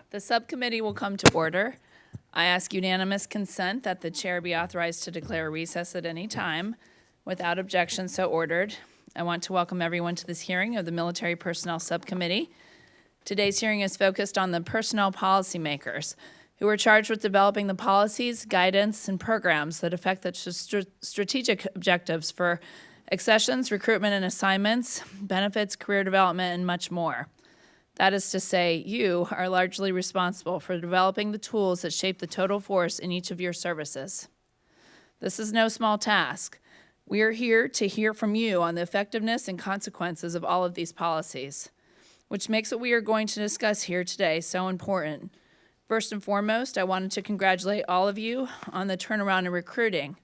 The subcommittee will come to order. I ask unanimous consent that the chair be authorized to declare recess at any time. Without objection, so ordered. I want to welcome everyone to this hearing of the Military Personnel Subcommittee. Today's hearing is focused on the personnel policymakers who are charged with developing the policies, guidance, and programs that affect the strategic objectives for accessions, recruitment and assignments, benefits, career development, and much more. That is to say, you are largely responsible for developing the tools that shape the total force in each of your services. This is no small task. We are here to hear from you on the effectiveness and consequences of all of these policies, which makes what we are going to discuss here today so important. First and foremost, I wanted to congratulate all of you on the turnaround in recruiting.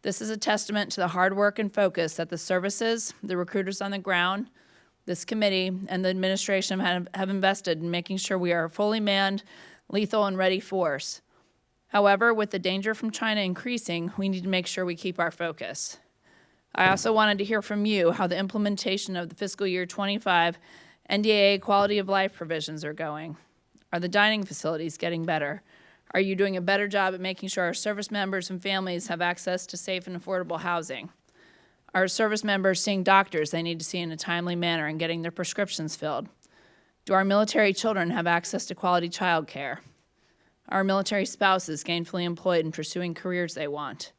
This is a testament to the hard work and focus that the services, the recruiters on the ground, this committee, and the administration have invested in making sure we are a fully manned, lethal, and ready force. However, with the danger from China increasing, we need to make sure we keep our focus. I also wanted to hear from you how the implementation of the fiscal year 25 NDAA quality of life provisions are going. Are the dining facilities getting better? Are you doing a better job at making sure our service members and families have access to safe and affordable housing? Are service members seeing doctors they need to see in a timely manner and getting their prescriptions filled? Do our military children have access to quality child care? Are our military spouses gainfully employed and pursuing careers they want?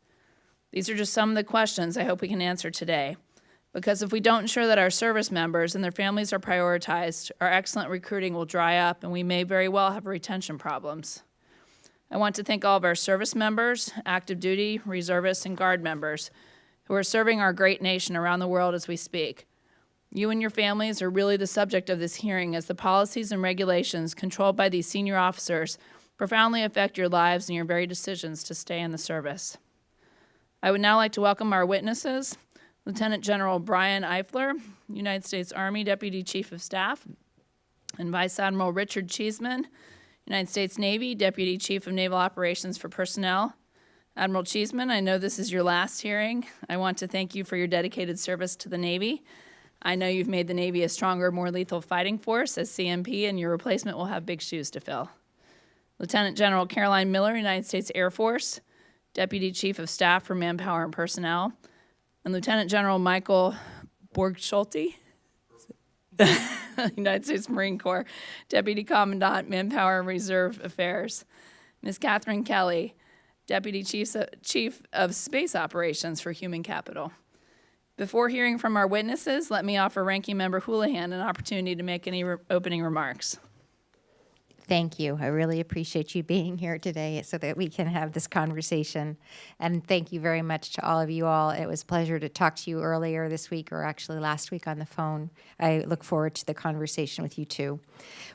These are just some of the questions I hope we can answer today. Because if we don't ensure that our service members and their families are prioritized, our excellent recruiting will dry up and we may very well have retention problems. I want to thank all of our service members, active duty, reservists, and Guard members who are serving our great nation around the world as we speak. You and your families are really the subject of this hearing, as the policies and regulations controlled by these senior officers profoundly affect your lives and your very decisions to stay in the service. I would now like to welcome our witnesses, Lieutenant General Brian Eifler, United States Army Deputy Chief of Staff, and Vice Admiral Richard Cheeseman, United States Navy Deputy Chief of Naval Operations for Personnel. Admiral Cheeseman, I know this is your last hearing. I want to thank you for your dedicated service to the Navy. I know you've made the Navy a stronger, more lethal fighting force as CMP, and your replacement will have big shoes to fill. Lieutenant General Caroline Miller, United States Air Force, Deputy Chief of Staff for Manpower and Personnel, and Lieutenant General Michael Borgschulte, United States Marine Corps, Deputy Commandant, Manpower and Reserve Affairs. Ms. Catherine Kelly, Deputy Chief of Space Operations for Human Capital. Before hearing from our witnesses, let me offer Ranking Member Houlihan an opportunity to make any opening remarks. Thank you. I really appreciate you being here today so that we can have this conversation. And thank you very much to all of you all. It was a pleasure to talk to you earlier this week, or actually last week on the phone. I look forward to the conversation with you too.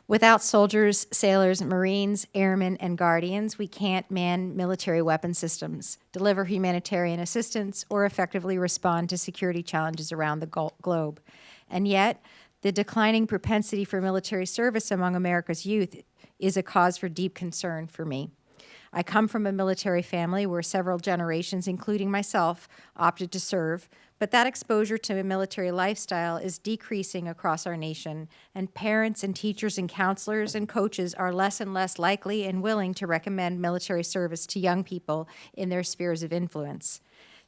Without soldiers, sailors, Marines, airmen, and guardians, we can't man military weapon systems, deliver humanitarian assistance, or effectively respond to security challenges around the globe. And yet, the declining propensity for military service among America's youth is a cause for deep concern for me. I come from a military family where several generations, including myself, opted to serve, but that exposure to a military lifestyle is decreasing across our nation, and parents and teachers and counselors and coaches are less and less likely and willing to recommend military service to young people in their spheres of influence.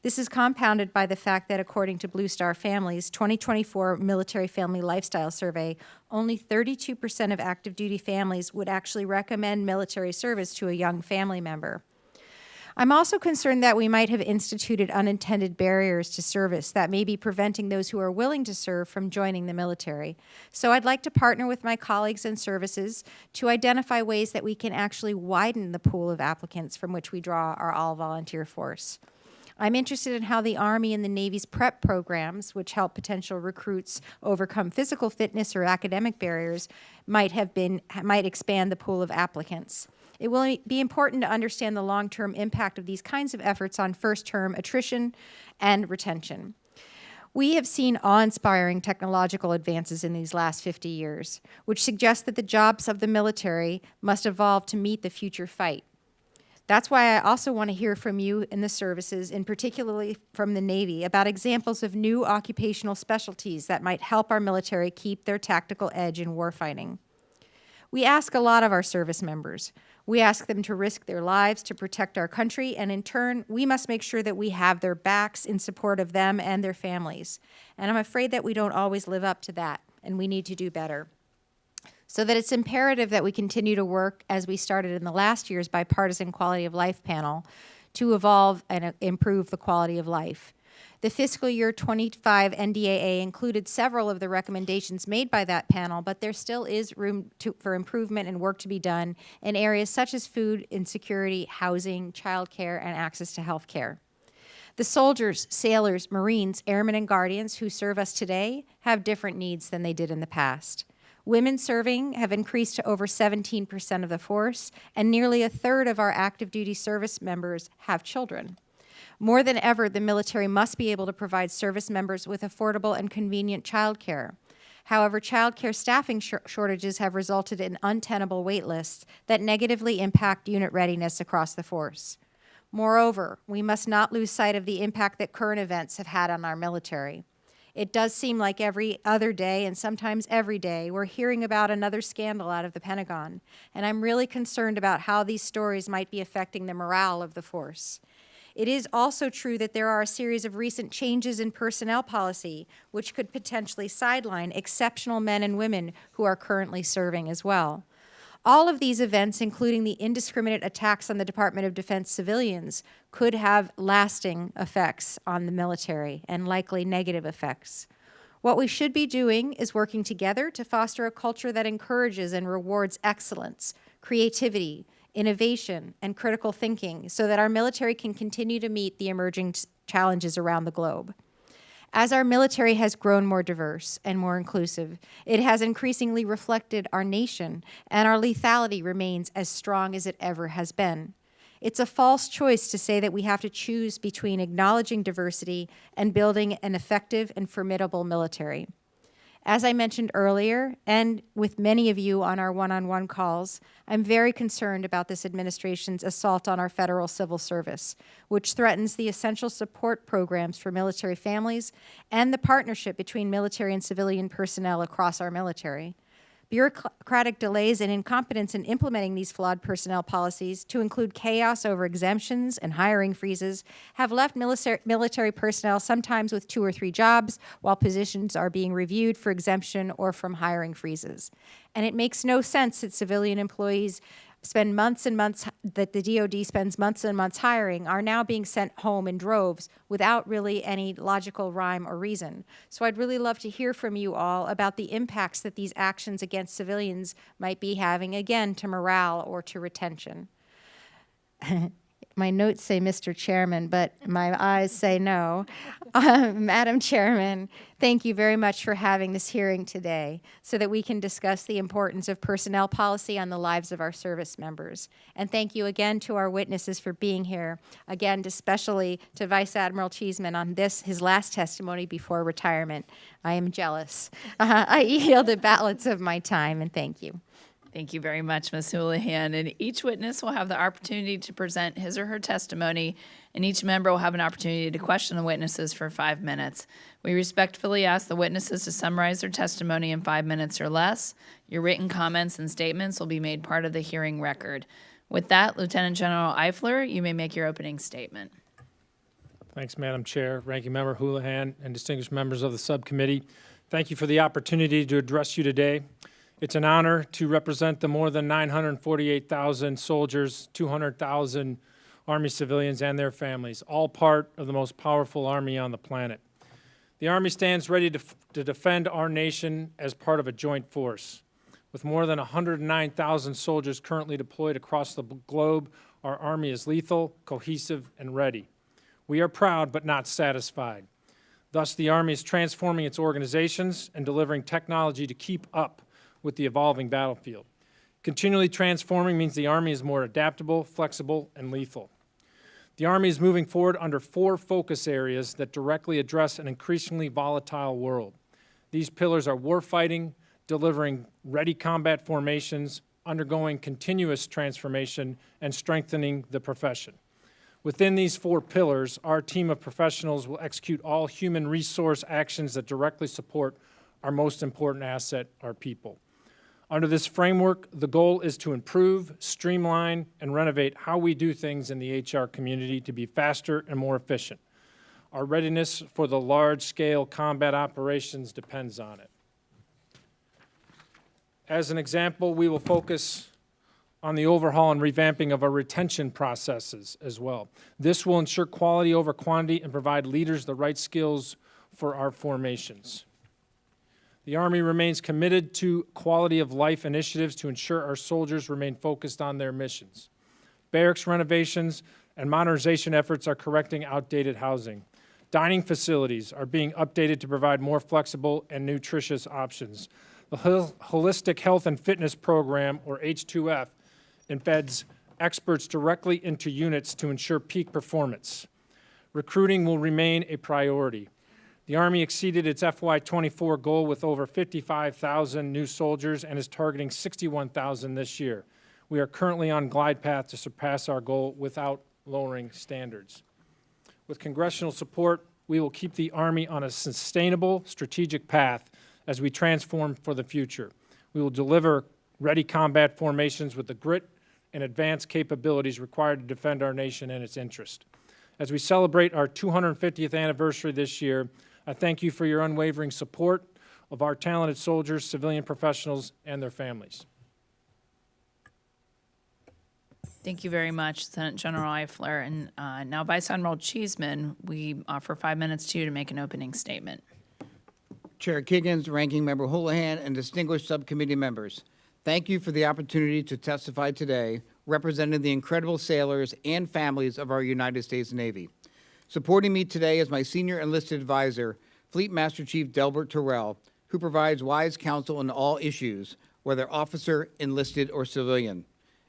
This is compounded by the fact that, according to Blue Star Families' 2024 Military Family Lifestyle Survey, only 32% of active duty families would actually recommend military service to a young family member. I'm also concerned that we might have instituted unintended barriers to service that may be preventing those who are willing to serve from joining the military. So I'd like to partner with my colleagues and services to identify ways that we can actually widen the pool of applicants from which we draw our all-volunteer force. I'm interested in how the Army and the Navy's prep programs, which help potential recruits overcome physical fitness or academic barriers, might expand the pool of applicants. It will be important to understand the long-term impact of these kinds of efforts on first-term attrition and retention. We have seen awe-inspiring technological advances in these last 50 years, which suggest that the jobs of the military must evolve to meet the future fight. That's why I also want to hear from you in the services, and particularly from the Navy, about examples of new occupational specialties that might help our military keep their tactical edge in warfighting. We ask a lot of our service members. We ask them to risk their lives to protect our country, and in turn, we must make sure that we have their backs in support of them and their families. And I'm afraid that we don't always live up to that, and we need to do better. So that it's imperative that we continue to work, as we started in the last year's bipartisan quality of life panel, to evolve and improve the quality of life. The fiscal year 25 NDAA included several of the recommendations made by that panel, but there still is room for improvement and work to be done in areas such as food insecurity, housing, childcare, and access to health care. The soldiers, sailors, Marines, airmen, and guardians who serve us today have different needs than they did in the past. Women serving have increased to over 17% of the force, and nearly a third of our active duty service members have children. More than ever, the military must be able to provide service members with affordable and convenient childcare. However, childcare staffing shortages have resulted in untenable wait lists that negatively impact unit readiness across the force. Moreover, we must not lose sight of the impact that current events have had on our military. It does seem like every other day, and sometimes every day, we're hearing about another scandal out of the Pentagon, and I'm really concerned about how these stories might be affecting the morale of the force. It is also true that there are a series of recent changes in personnel policy which could potentially sideline exceptional men and women who are currently serving as well. All of these events, including the indiscriminate attacks on the Department of Defense civilians, could have lasting effects on the military and likely negative effects. What we should be doing is working together to foster a culture that encourages and rewards excellence, creativity, innovation, and critical thinking so that our military can continue to meet the emerging challenges around the globe. As our military has grown more diverse and more inclusive, it has increasingly reflected our nation, and our lethality remains as strong as it ever has been. It's a false choice to say that we have to choose between acknowledging diversity and building an effective and formidable military. As I mentioned earlier, and with many of you on our one-on-one calls, I'm very concerned about this administration's assault on our federal civil service, which threatens the essential support programs for military families and the partnership between military and civilian personnel across our military. Bureaucratic delays and incompetence in implementing these flawed personnel policies, to include chaos over exemptions and hiring freezes, have left military personnel sometimes with 2 or 3 jobs while positions are being reviewed for exemption or from hiring freezes. And it makes no sense that civilian employees spend months and months, that the DoD spends months and months hiring, are now being sent home in droves without really any logical rhyme or reason. So I'd really love to hear from you all about the impacts that these actions against civilians might be having, again, to morale or to retention. My notes say Mr. Chairman, but my eyes say no. Madam Chairman, thank you very much for having this hearing today so that we can discuss the importance of personnel policy on the lives of our service members. And thank you again to our witnesses for being here. Again, especially to Vice Admiral Cheeseman on his last testimony before retirement. I am jealous. I yield the balance of my time, and thank you. Thank you very much, Ms. Houlihan. And each witness will have the opportunity to present his or her testimony, and each member will have an opportunity to question the witnesses for 5 minutes. We respectfully ask the witnesses to summarize their testimony in 5 minutes or less. Your written comments and statements will be made part of the hearing record. With that, Lieutenant General Eifler, you may make your opening statement. Thanks, Madam Chair, Ranking Member Houlihan, and distinguished members of the subcommittee. Thank you for the opportunity to address you today. It's an honor to represent the more than 948,000 soldiers, 200,000 Army civilians and their families, all part of the most powerful Army on the planet. The Army stands ready to defend our nation as part of a joint force. With more than 109,000 soldiers currently deployed across the globe, our Army is lethal, cohesive, and ready. We are proud but not satisfied. Thus, the Army is transforming its organizations and delivering technology to keep up with the evolving battlefield. Continually transforming means the Army is more adaptable, flexible, and lethal. The Army is moving forward under 4 focus areas that directly address an increasingly volatile world. These pillars are warfighting, delivering ready combat formations, undergoing continuous transformation, and strengthening the profession. Within these 4 pillars, our team of professionals will execute all human resource actions that directly support our most important asset, our people. Under this framework, the goal is to improve, streamline, and renovate how we do things in the HR community to be faster and more efficient. Our readiness for the large-scale combat operations depends on it. As an example, we will focus on the overhaul and revamping of our retention processes as well. This will ensure quality over quantity and provide leaders the right skills for our formations. The Army remains committed to quality of life initiatives to ensure our soldiers remain focused on their missions. Barracks renovations and modernization efforts are correcting outdated housing. Dining facilities are being updated to provide more flexible and nutritious options. The Holistic Health and Fitness Program, or H2F, embeds experts directly into units to ensure peak performance. Recruiting will remain a priority. The Army exceeded its FY24 goal with over 55,000 new soldiers and is targeting 61,000 this year. We are currently on glide path to surpass our goal without lowering standards. With congressional support, we will keep the Army on a sustainable, strategic path as we transform for the future. We will deliver ready combat formations with the grit and advanced capabilities required to defend our nation and its interest. As we celebrate our 250th anniversary this year, I thank you for your unwavering support of our talented soldiers, civilian professionals, and their families. Thank you very much, Lieutenant General Eifler. And now, Vice Admiral Cheeseman, we offer 5 minutes to you to make an opening statement. Chair Kiggins, Ranking Member Houlihan, and distinguished subcommittee members, thank you for the opportunity to testify today representing the incredible sailors and families of our United States Navy. Supporting me today is my senior enlisted advisor, Fleet Master Chief Delbert Terrell, who provides wise counsel on all issues, whether officer, enlisted, or civilian.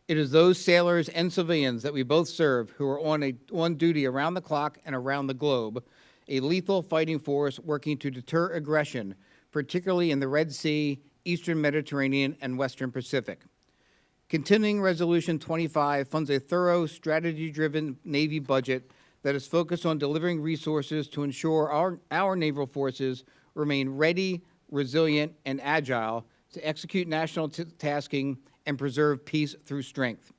It is those sailors and civilians that we both serve who are on duty around the clock and around the globe, a lethal fighting force working to deter aggression, particularly in the Red Sea, Eastern Mediterranean, and Western Pacific. Continuing Resolution 25 funds a thorough, strategy-driven Navy budget that is focused on delivering resources to ensure our naval forces remain ready, resilient, and agile to execute national tasking and preserve peace through strength.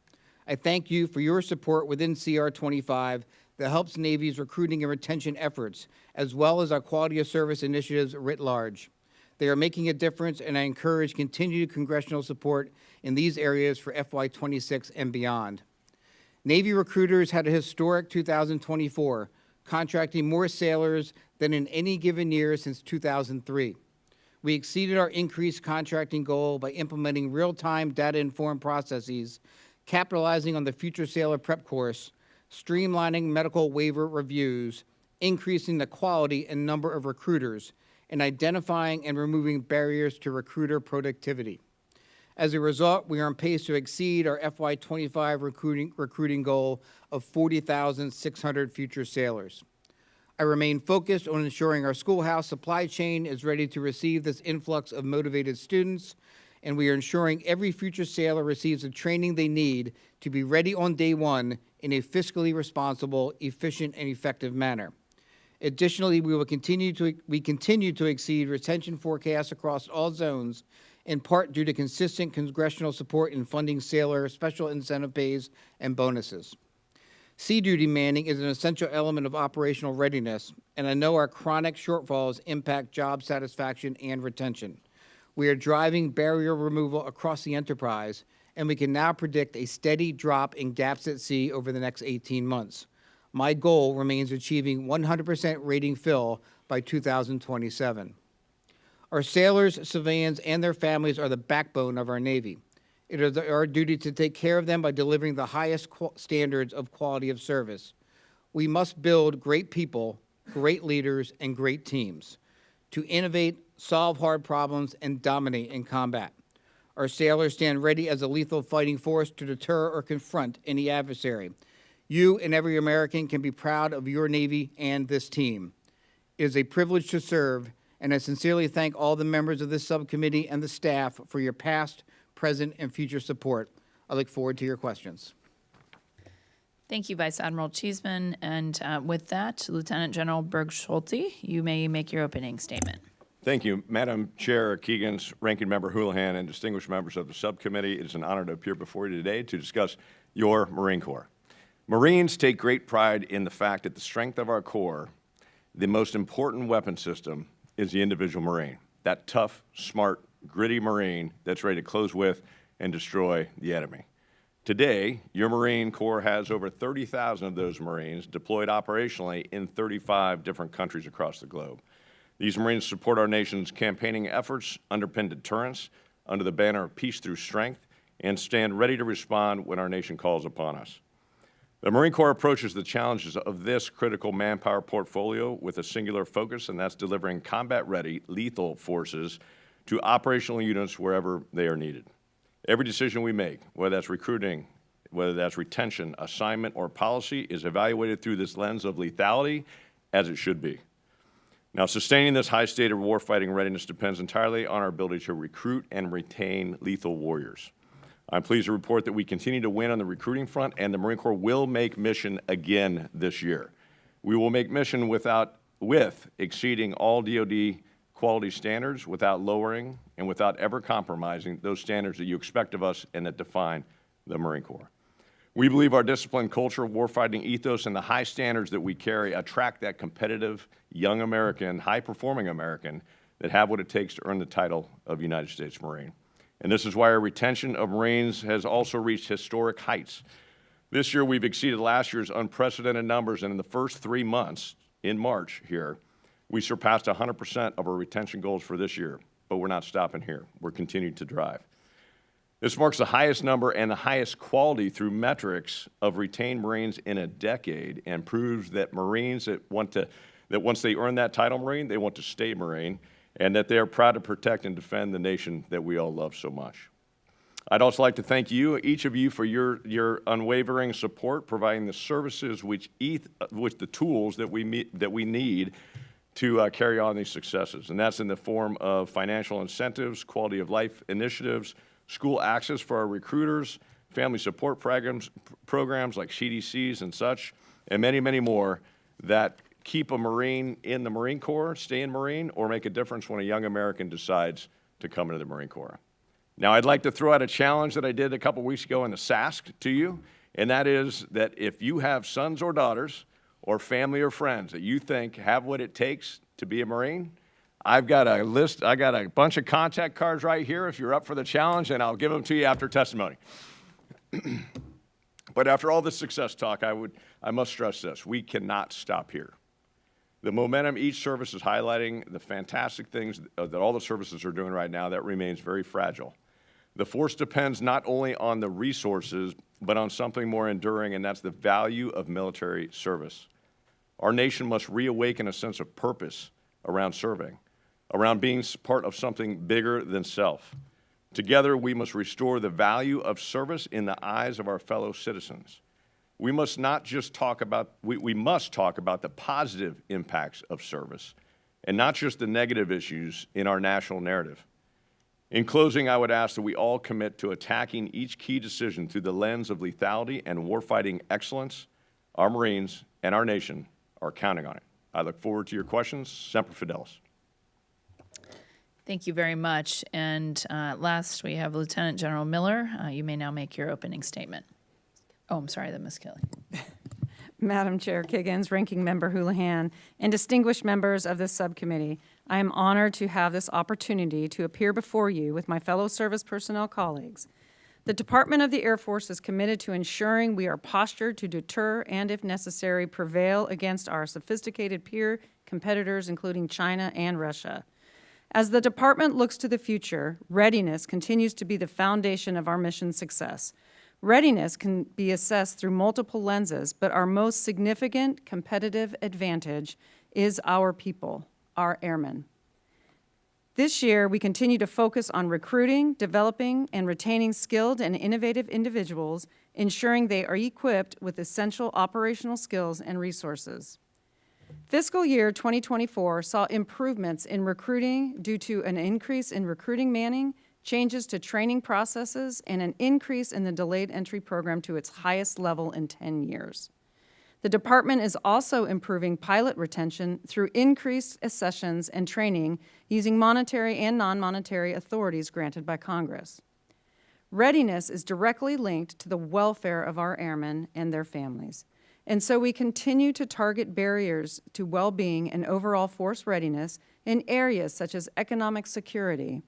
I thank you for your support within CR 25 that helps Navy's recruiting and retention efforts, as well as our quality of service initiatives writ large. They are making a difference, and I encourage continued congressional support in these areas for FY26 and beyond. Navy recruiters had a historic 2024, contracting more sailors than in any given year since 2003. We exceeded our increased contracting goal by implementing real-time data-informed processes, capitalizing on the Future Sailor Prep course, streamlining medical waiver reviews, increasing the quality and number of recruiters, and identifying and removing barriers to recruiter productivity. As a result, we are on pace to exceed our FY25 recruiting goal of 40,600 future sailors. I remain focused on ensuring our schoolhouse supply chain is ready to receive this influx of motivated students, and we are ensuring every future sailor receives the training they need to be ready on day one in a fiscally responsible, efficient, and effective manner. Additionally, we continue to exceed retention forecasts across all zones, in part due to consistent congressional support in funding sailor special incentive pays and bonuses. Sea duty manning is an essential element of operational readiness, and I know our chronic shortfalls impact job satisfaction and retention. We are driving barrier removal across the enterprise, and we can now predict a steady drop in gaps at sea over the next 18 months. My goal remains achieving 100% rating fill by 2027. Our sailors, civilians, and their families are the backbone of our Navy. It is our duty to take care of them by delivering the highest standards of quality of service. We must build great people, great leaders, and great teams to innovate, solve hard problems, and dominate in combat. Our sailors stand ready as a lethal fighting force to deter or confront any adversary. You and every American can be proud of your Navy and this team. It is a privilege to serve, and I sincerely thank all the members of this subcommittee and the staff for your past, present, and future support. I look forward to your questions. Thank you, Vice Admiral Cheeseman. And with that, Lieutenant General Berg-Schulte, you may make your opening statement. Thank you, Madam Chair Keegans, Ranking Member Houlihan, and distinguished members of the subcommittee. It is an honor to appear before you today to discuss your Marine Corps. Marines take great pride in the fact that the strength of our Corps, the most important weapon system, is the individual Marine. That tough, smart, gritty Marine that's ready to close with and destroy the enemy. Today, your Marine Corps has over 30,000 of those Marines deployed operationally in 35 different countries across the globe. These Marines support our nation's campaigning efforts, underpin deterrence under the banner of peace through strength, and stand ready to respond when our nation calls upon us. The Marine Corps approaches the challenges of this critical manpower portfolio with a singular focus, and that's delivering combat-ready, lethal forces to operational units wherever they are needed. Every decision we make, whether that's recruiting, whether that's retention, assignment, or policy, is evaluated through this lens of lethality, as it should be. Now, sustaining this high state of warfighting readiness depends entirely on our ability to recruit and retain lethal warriors. I'm pleased to report that we continue to win on the recruiting front, and the Marine Corps will make mission again this year. We will make mission with exceeding all DoD quality standards, without lowering and without ever compromising those standards that you expect of us and that define the Marine Corps. We believe our disciplined culture, warfighting ethos, and the high standards that we carry attract that competitive, young American, high-performing American that have what it takes to earn the title of United States Marine. And this is why our retention of Marines has also reached historic heights. This year, we've exceeded last year's unprecedented numbers, and in the first 3 months, in March here, we surpassed 100% of our retention goals for this year, but we're not stopping here. We're continuing to drive. This marks the highest number and the highest quality through metrics of retained Marines in a decade, and proves that Marines that once they earn that title Marine, they want to stay Marine, and that they are proud to protect and defend the nation that we all love so much. I'd also like to thank you, each of you, for your unwavering support, providing the services with the tools that we need to carry on these successes. And that's in the form of financial incentives, quality of life initiatives, school access for our recruiters, family support programs like CDCs and such, and many, many more that keep a Marine in the Marine Corps, stay in Marine, or make a difference when a young American decides to come into the Marine Corps. Now, I'd like to throw out a challenge that I did a couple weeks ago in the SASC to you, and that is that if you have sons or daughters or family or friends that you think have what it takes to be a Marine, I've got a list, I got a bunch of contact cards right here if you're up for the challenge, and I'll give them to you after testimony. But after all this success talk, I must stress this: we cannot stop here. The momentum each service is highlighting, the fantastic things that all the services are doing right now, that remains very fragile. The force depends not only on the resources, but on something more enduring, and that's the value of military service. Our nation must reawaken a sense of purpose around serving, around being part of something bigger than self. Together, we must restore the value of service in the eyes of our fellow citizens. We must not just talk about, we must talk about the positive impacts of service, and not just the negative issues in our national narrative. In closing, I would ask that we all commit to attacking each key decision through the lens of lethality and warfighting excellence. Our Marines and our nation are counting on it. I look forward to your questions. Semper Fidelis. Thank you very much. And last, we have Lieutenant General Miller. You may now make your opening statement. Oh, I'm sorry, Ms. Kelly. Madam Chair Kiggins, Ranking Member Houlihan, and distinguished members of this subcommittee, I am honored to have this opportunity to appear before you with my fellow service personnel colleagues. The Department of the Air Force is committed to ensuring we are postured to deter and, if necessary, prevail against our sophisticated peer competitors, including China and Russia. As the department looks to the future, readiness continues to be the foundation of our mission success. Readiness can be assessed through multiple lenses, but our most significant competitive advantage is our people, our airmen. This year, we continue to focus on recruiting, developing, and retaining skilled and innovative individuals, ensuring they are equipped with essential operational skills and resources. Fiscal year 2024 saw improvements in recruiting due to an increase in recruiting manning, changes to training processes, and an increase in the delayed entry program to its highest level in 10 years. The department is also improving pilot retention through increased sessions and training using monetary and non-monetary authorities granted by Congress. Readiness is directly linked to the welfare of our airmen and their families, and so we continue to target barriers to well-being and overall force readiness in areas such as economic security,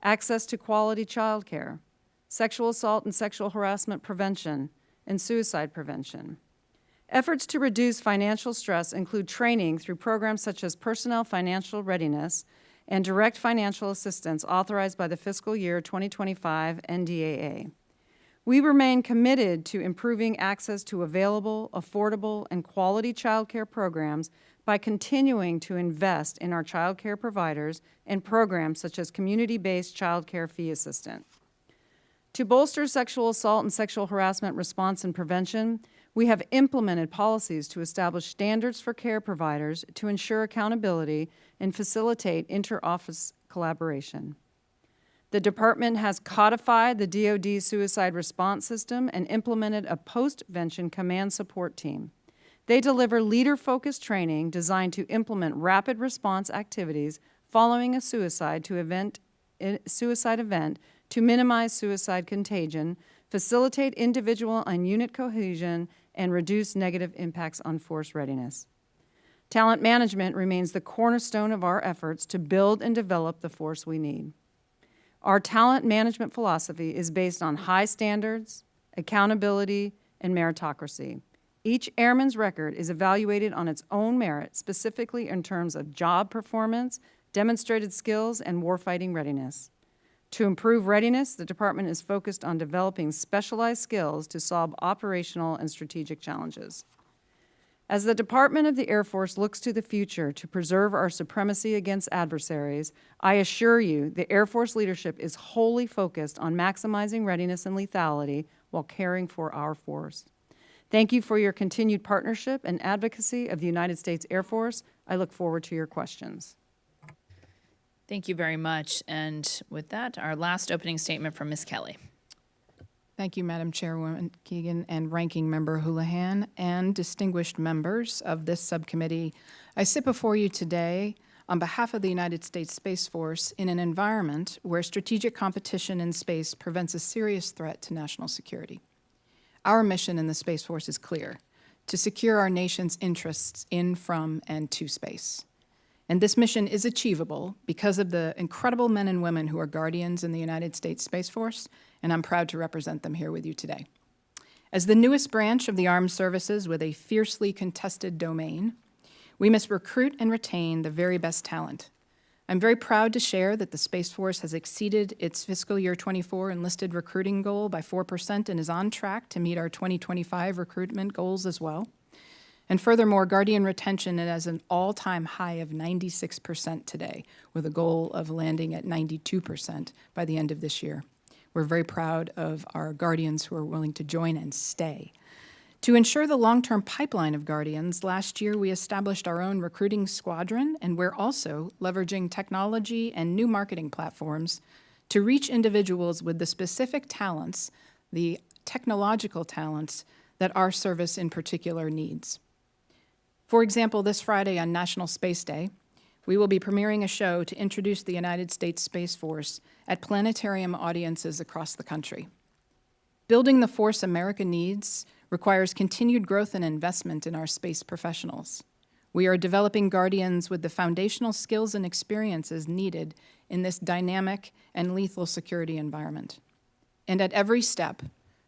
access to quality childcare, sexual assault and sexual harassment prevention, and suicide prevention. Efforts to reduce financial stress include training through programs such as Personnel Financial Readiness and Direct Financial Assistance authorized by the fiscal year 2025 NDAA. We remain committed to improving access to available, affordable, and quality child care programs by continuing to invest in our child care providers and programs such as community-based child care fee assistance. To bolster sexual assault and sexual harassment response and prevention, we have implemented policies to establish standards for care providers to ensure accountability and facilitate inter-office collaboration. The department has codified the DoD suicide response system and implemented a post-vention command support team. They deliver leader-focused training designed to implement rapid response activities following a suicide event to minimize suicide contagion, facilitate individual and unit cohesion, and reduce negative impacts on force readiness. Talent management remains the cornerstone of our efforts to build and develop the force we need. Our talent management philosophy is based on high standards, accountability, and meritocracy. Each airman's record is evaluated on its own merit, specifically in terms of job performance, demonstrated skills, and warfighting readiness. To improve readiness, the department is focused on developing specialized skills to solve operational and strategic challenges. As the Department of the Air Force looks to the future to preserve our supremacy against adversaries, I assure you the Air Force leadership is wholly focused on maximizing readiness and lethality while caring for our force. Thank you for your continued partnership and advocacy of the United States Air Force. I look forward to your questions. Thank you very much. And with that, our last opening statement from Ms. Kelly. Thank you, Madam Chairwoman Keegan and Ranking Member Houlihan and distinguished members of this subcommittee. I sit before you today on behalf of the United States Space Force in an environment where strategic competition in space presents a serious threat to national security. Our mission in the Space Force is clear: to secure our nation's interests in, from, and to space. And this mission is achievable because of the incredible men and women who are guardians in the United States Space Force, and I'm proud to represent them here with you today. As the newest branch of the armed services with a fiercely contested domain, we must recruit and retain the very best talent. I'm very proud to share that the Space Force has exceeded its fiscal year 24 enlisted recruiting goal by 4% and is on track to meet our 2025 recruitment goals as well. And furthermore, Guardian retention is at an all-time high of 96% today, with a goal of landing at 92% by the end of this year. We're very proud of our Guardians who are willing to join and stay. To ensure the long-term pipeline of Guardians, last year we established our own recruiting squadron, and we're also leveraging technology and new marketing platforms to reach individuals with the specific talents, the technological talents, that our service in particular needs. For example, this Friday on National Space Day, we will be premiering a show to introduce the United States Space Force at planetarium audiences across the country. Building the force America needs requires continued growth and investment in our space professionals. We are developing Guardians with the foundational skills and experiences needed in this dynamic and lethal security environment. And at every step,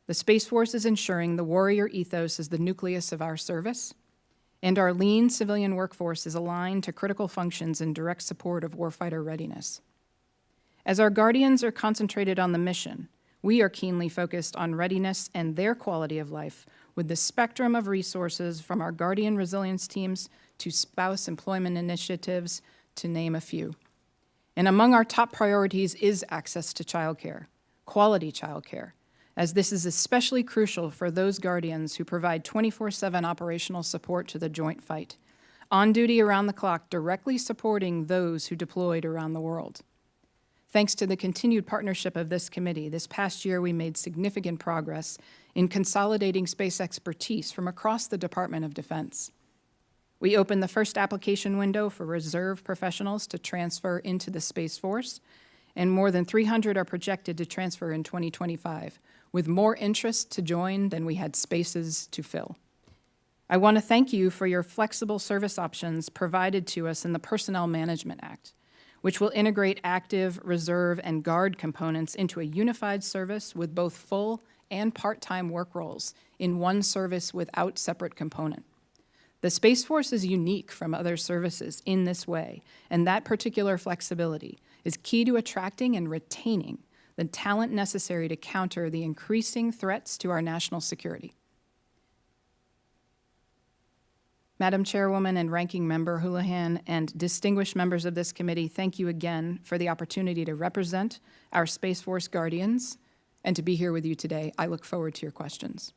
the Space Force is ensuring the warrior ethos is the nucleus of our service, and our lean civilian workforce is aligned to critical functions in direct support of warfighter readiness. As our Guardians are concentrated on the mission, we are keenly focused on readiness and their quality of life with the spectrum of resources from our Guardian resilience teams to spouse employment initiatives, to name a few. And among our top priorities is access to childcare, quality childcare, as this is especially crucial for those Guardians who provide 24/7 operational support to the joint fight, on duty around the clock, directly supporting those who deployed around the world. Thanks to the continued partnership of this committee, this past year we made significant progress in consolidating space expertise from across the Department of Defense. We opened the first application window for reserve professionals to transfer into the Space Force, and more than 300 are projected to transfer in 2025, with more interest to join than we had spaces to fill. I want to thank you for your flexible service options provided to us in the Personnel Management Act, which will integrate active, reserve, and guard components into a unified service with both full and part-time work roles in one service without separate component. The Space Force is unique from other services in this way, and that particular flexibility is key to attracting and retaining the talent necessary to counter the increasing threats to our national security. Madam Chairwoman and Ranking Member Houlihan and distinguished members of this committee, thank you again for the opportunity to represent our Space Force Guardians and to be here with you today. I look forward to your questions.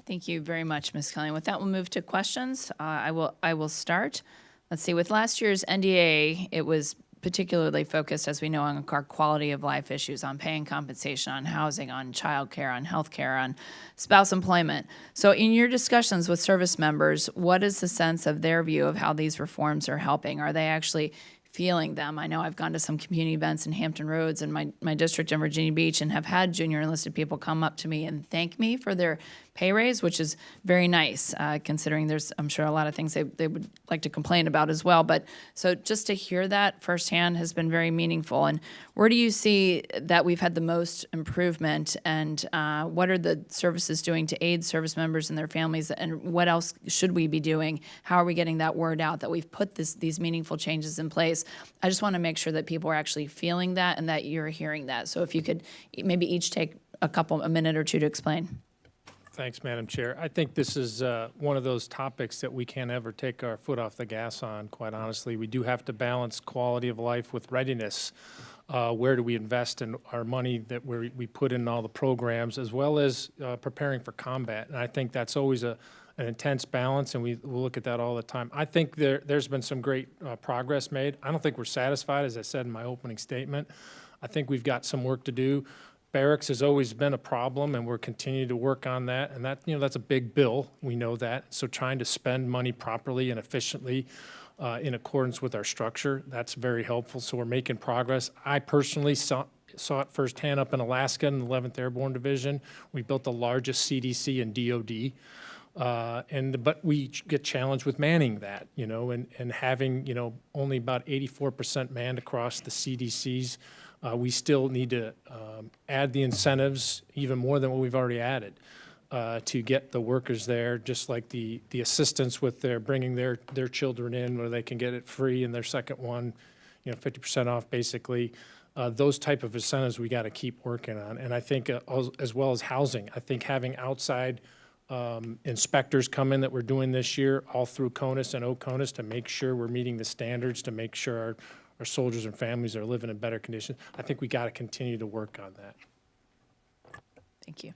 Thank you very much, Ms. Kelly. With that, we'll move to questions. I will start. Let's see, with last year's NDA, it was particularly focused, as we know, on our quality of life issues, on pay and compensation, on housing, on childcare, on healthcare, on spouse employment. So in your discussions with service members, what is the sense of their view of how these reforms are helping? Are they actually feeling them? I know I've gone to some community events in Hampton Roads and my district in Virginia Beach and have had junior enlisted people come up to me and thank me for their pay raise, which is very nice, considering there's, I'm sure, a lot of things they would like to complain about as well. But so just to hear that firsthand has been very meaningful. And where do you see that we've had the most improvement, and what are the services doing to aid service members and their families, and what else should we be doing? How are we getting that word out that we've put these meaningful changes in place? I just want to make sure that people are actually feeling that and that you're hearing that. So if you could maybe each take a minute or two to explain. Thanks, Madam Chair. I think this is one of those topics that we can't ever take our foot off the gas on, quite honestly. We do have to balance quality of life with readiness. Where do we invest in our money that we put in all the programs, as well as preparing for combat? And I think that's always an intense balance, and we'll look at that all the time. I think there's been some great progress made. I don't think we're satisfied, as I said in my opening statement. I think we've got some work to do. Barracks has always been a problem, and we're continuing to work on that. And that's a big bill. We know that. So trying to spend money properly and efficiently in accordance with our structure, that's very helpful. So we're making progress. I personally saw it firsthand up in Alaska in the 11th Airborne Division. We built the largest CDC in DOD. But we get challenged with manning that, and having, only about 84% manned across the CDCs. We still need to add the incentives, even more than what we've already added, to get the workers there, just like the assistants with bringing their children in where they can get it free in their second one, 50% off basically. Those type of incentives we got to keep working on. And I think as well as housing, I think having outside inspectors come in that we're doing this year, all through CONUS and OCONUS, to make sure we're meeting the standards, to make sure our soldiers and families are living in better conditions. I think we got to continue to work on that. Thank you.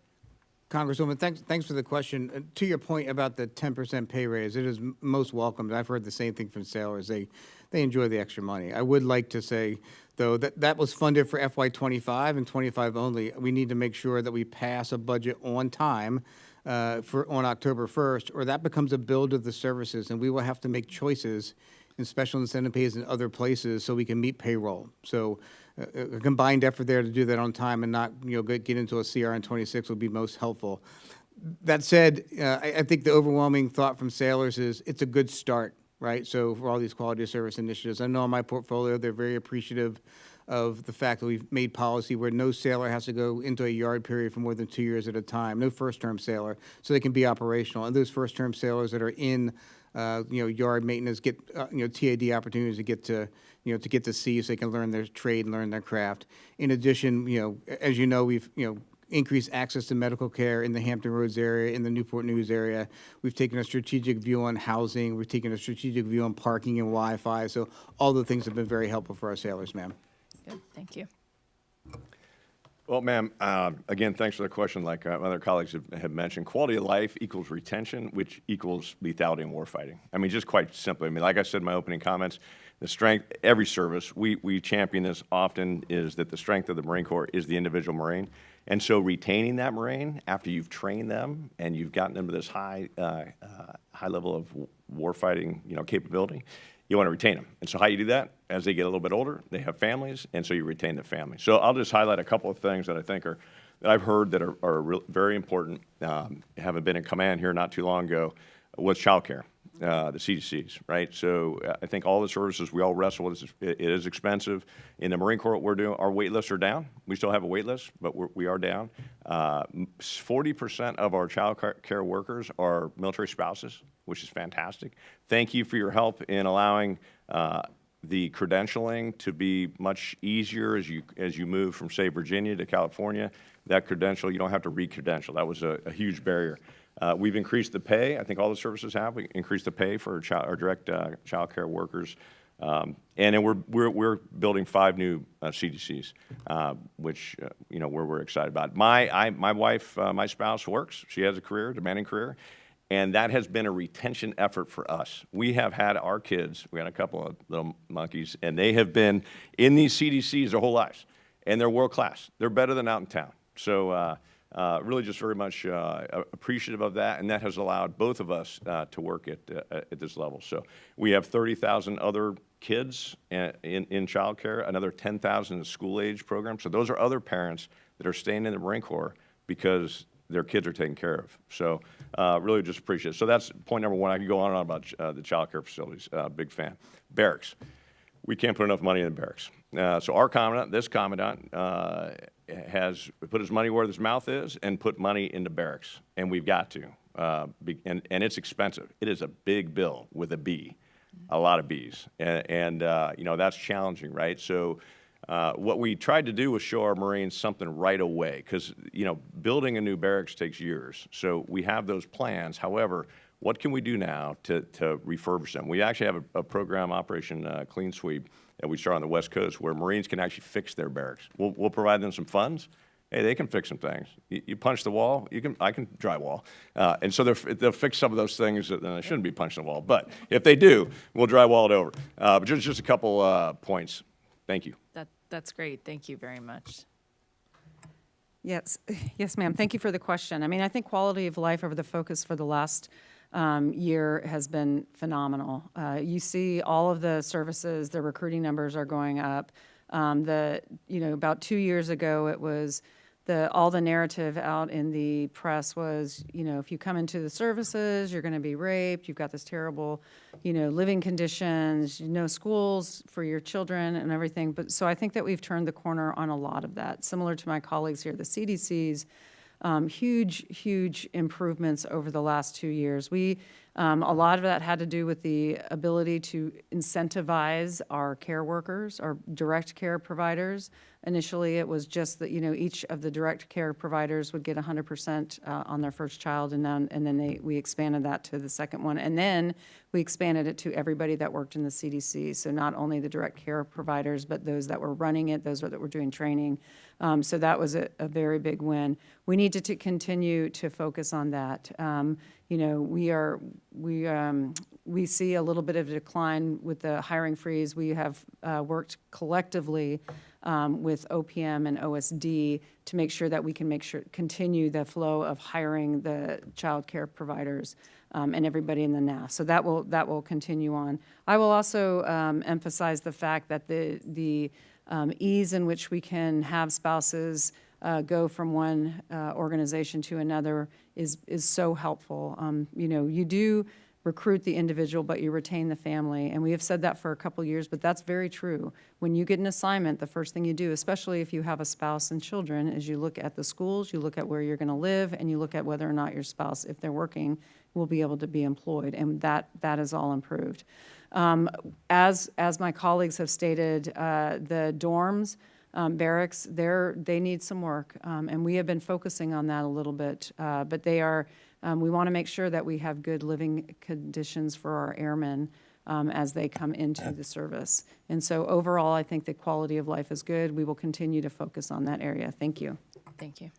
Congresswoman, thanks for the question. To your point about the 10% pay raise, it is most welcomed. I've heard the same thing from sailors. They enjoy the extra money. I would like to say, though, that was funded for FY25 and 25 only. We need to make sure that we pass a budget on time on October 1st, or that becomes a bill to the services, and we will have to make choices in special incentive pays in other places so we can meet payroll. So a combined effort there to do that on time and not get into a CR in 26 will be most helpful. That said, I think the overwhelming thought from sailors is it's a good start, right? So for all these quality of service initiatives, I know in my portfolio they're very appreciative of the fact that we've made policy where no sailor has to go into a yard period for more than 2 years at a time, no first-term sailor, so they can be operational. And those first-term sailors that are in yard maintenance get, TAD opportunities to get to sea so they can learn their trade and learn their craft. In addition, as you know, we've, increased access to medical care in the Hampton Roads area, in the Newport News area. We've taken a strategic view on housing. We've taken a strategic view on parking and Wi-Fi. So all the things have been very helpful for our sailors, ma'am. Good, thank you. Well, ma'am, again, thanks for the question. Like other colleagues have mentioned, quality of life equals retention, which equals lethality in warfighting. I mean, just quite simply. I mean, like I said in my opening comments, the strength, every service, we champion this often, is that the strength of the Marine Corps is the individual Marine. And so retaining that Marine after you've trained them and you've gotten them to this high level of warfighting, capability, you want to retain them. And so how you do that? As they get a little bit older, they have families, and so you retain the family. So I'll just highlight a couple of things that I think that I've heard that are very important, having been in command here not too long ago, was childcare, the CDCs, right? So I think all the services we all wrestle with, it is expensive. In the Marine Corps, what we're doing, our wait lists are down. We still have a wait list, but we are down. 40% of our child care workers are military spouses, which is fantastic. Thank you for your help in allowing the credentialing to be much easier as you move from, say, Virginia to California. That credential, you don't have to re-credential. That was a huge barrier. We've increased the pay. I think all the services have. We increased the pay for our direct child care workers. And then we're building 5 new CDCs, which we're excited about. My wife, my spouse works. She has a career, demanding career, and that has been a retention effort for us. We have had our kids. We had a couple of little monkeys, and they have been in these CDCs their whole lives, and they're world class. They're better than out in town. So really, just very much appreciative of that, and that has allowed both of us to work at this level. So we have 30,000 other kids in childcare, another 10,000 in the school-age program. So those are other parents that are staying in the Marine Corps because their kids are taken care of. So really just appreciate it. So that's point number one. I could go on and on about the child care facilities. Big fan. Barracks. We can't put enough money in the barracks. So our commandant, this commandant, has put his money where his mouth is and put money into barracks. And we've got to. And it's expensive. It is a big bill with a B, a lot of Bs. And that's challenging, right? So what we tried to do was show our Marines something right away, because building a new barracks takes years. So we have those plans. However, what can we do now to refurbish them? We actually have a program, Operation Clean Sweep, that we start on the West Coast, where Marines can actually fix their barracks. We'll provide them some funds. Hey, they can fix some things. You punch the wall, I can drywall. And so they'll fix some of those things that shouldn't be punched in the wall. But if they do, we'll drywall it over. But just a couple points. Thank you. That's great. Thank you very much. Yes, ma'am. Thank you for the question. I mean, I think quality of life over the focus for the last year has been phenomenal. You see all of the services, the recruiting numbers are going up. About 2 years ago, it was all the narrative out in the press was, if you come into the services, you're going to be raped. You've got this terrible, living conditions, no schools for your children and everything. But so I think that we've turned the corner on a lot of that. Similar to my colleagues here, the CDCs, huge improvements over the last 2 years. A lot of that had to do with the ability to incentivize our care workers, our direct care providers. Initially, it was just that, each of the direct care providers would get 100% on their first child, and then we expanded that to the second one. And then we expanded it to everybody that worked in the CDC. So not only the direct care providers, but those that were running it, those that were doing training. So that was a very big win. We need to continue to focus on that. We see a little bit of a decline with the hiring freeze. We have worked collectively with OPM and OSD to make sure that we can continue the flow of hiring the child care providers and everybody in the NAF. So that will continue on. I will also emphasize the fact that the ease in which we can have spouses go from one organization to another is so helpful. You do recruit the individual, but you retain the family. And we have said that for a couple years, but that's very true. When you get an assignment, the first thing you do, especially if you have a spouse and children, is you look at the schools, you look at where you're going to live, and you look at whether or not your spouse, if they're working, will be able to be employed. And that is all improved. As my colleagues have stated, the dorms, barracks, they need some work, and we have been focusing on that a little bit. But we want to make sure that we have good living conditions for our airmen. as they come into the service. And so overall, I think the quality of life is good. We will continue to focus on that area. Thank you. Thank you.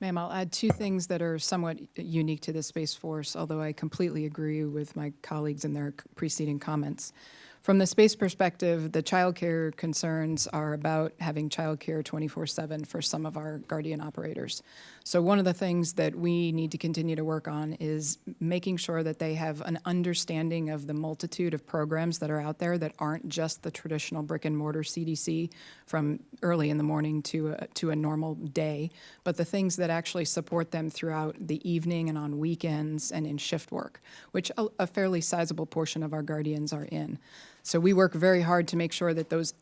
Ma'am, I'll add two things that are somewhat unique to the Space Force, although I completely agree with my colleagues in their preceding comments. From the space perspective, the childcare concerns are about having childcare 24/7 for some of our Guardian operators. So one of the things that we need to continue to work on is making sure that they have an understanding of the multitude of programs that are out there that aren't just the traditional brick and mortar CDC from early in the morning to a normal day, but the things that actually support them throughout the evening and on weekends and in shift work, which a fairly sizable portion of our Guardians are in. So we work very hard to make sure that those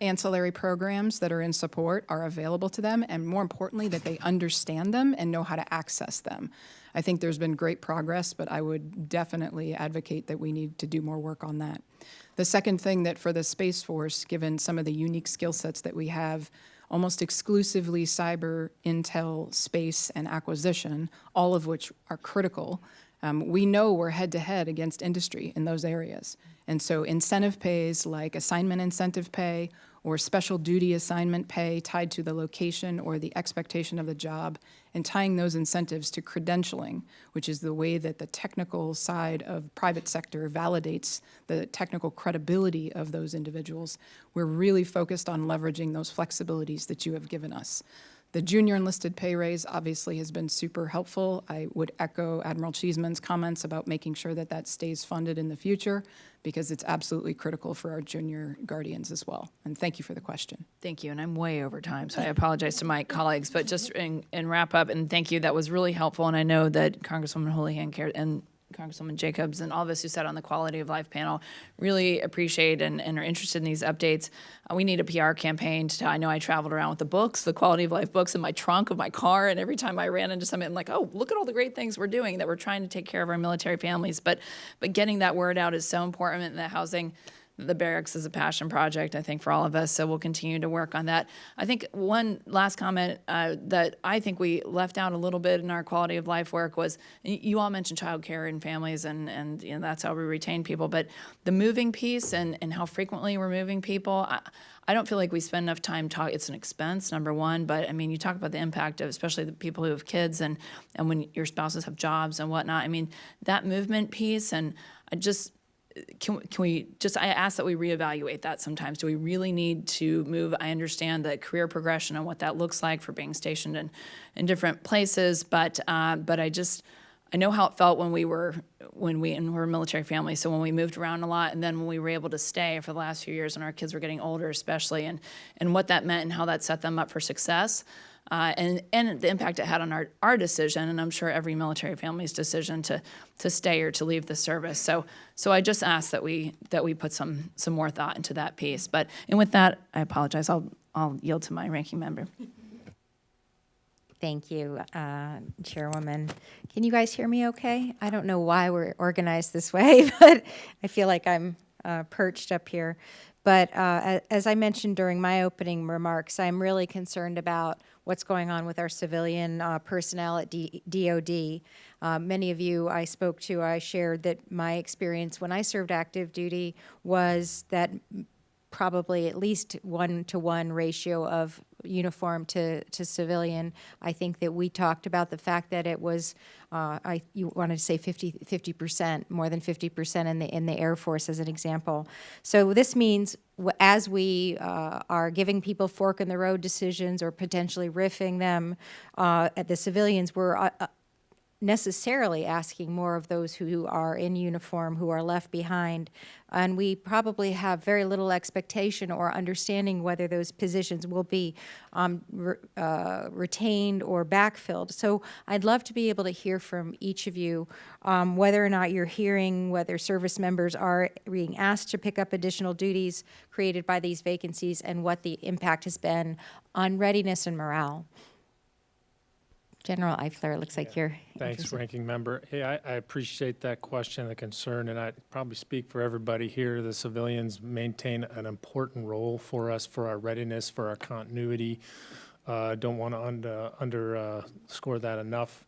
ancillary programs that are in support are available to them, and more importantly, that they understand them and know how to access them. I think there's been great progress, but I would definitely advocate that we need to do more work on that. The second thing that for the Space Force, given some of the unique skill sets that we have, almost exclusively cyber, intel, space, and acquisition, all of which are critical, we know we're head-to-head against industry in those areas. And so incentive pays like assignment incentive pay or special duty assignment pay tied to the location or the expectation of the job, and tying those incentives to credentialing, which is the way that the technical side of private sector validates the technical credibility of those individuals. We're really focused on leveraging those flexibilities that you have given us. The junior enlisted pay raise obviously has been super helpful. I would echo Admiral Cheeseman's comments about making sure that that stays funded in the future, because it's absolutely critical for our junior Guardians as well. And thank you for the question. Thank you, and I'm way over time, so I apologize to my colleagues, but just in wrap up, and thank you, that was really helpful, and I know that Congresswoman Houlihan cared, and Congresswoman Jacobs and all of us who sat on the Quality of Life panel really appreciate and are interested in these updates. We need a PR campaign to, I know I traveled around with the books, the Quality of Life books in my trunk of my car, and every time I ran into something, I'm like, oh, look at all the great things we're doing, that we're trying to take care of our military families. But getting that word out is so important, and the housing, the barracks is a passion project, I think, for all of us, so we'll continue to work on that. I think one last comment that I think we left out a little bit in our quality of life work was, you all mentioned childcare and families, and you know, that's how we retain people, but the moving piece and how frequently we're moving people, I don't feel like we spend enough time talking. It's an expense, number one, but I mean, you talk about the impact of especially the people who have kids and when your spouses have jobs and whatnot. I mean, that movement piece, and I just, can we just, I ask that we reevaluate that sometimes. Do we really need to move? I understand the career progression and what that looks like for being stationed in different places, but I know how it felt when we were a military family. So when we moved around a lot, and then when we were able to stay for the last few years when our kids were getting older especially, and what that meant and how that set them up for success. And the impact it had on our decision, and I'm sure every military family's decision to stay or to leave the service. So I just ask that we put some more thought into that piece. And with that, I apologize. I'll yield to my ranking member. Thank you, Chairwoman. Can you guys hear me okay? I don't know why we're organized this way, but I feel like I'm perched up here. But as I mentioned during my opening remarks, I'm really concerned about what's going on with our civilian personnel at DOD. Many of you I spoke to, I shared that my experience when I served active duty was that probably at least 1-to-1 ratio of uniform to civilian. I think that we talked about the fact that it was, you wanted to say 50%, more than 50% in the Air Force as an example. So this means as we are giving people fork in the road decisions or potentially riffing them at the civilians, we're necessarily asking more of those who are in uniform, who are left behind, and we probably have very little expectation or understanding whether those positions will be retained or backfilled. So I'd love to be able to hear from each of you whether or not you're hearing whether service members are being asked to pick up additional duties created by these vacancies and what the impact has been on readiness and morale. General Eifler, it looks like you're Thanks, interested. Ranking Member. Hey, I appreciate that question, the concern, and I probably speak for everybody here. The civilians maintain an important role for us, for our readiness, for our continuity. Don't want to underscore that enough.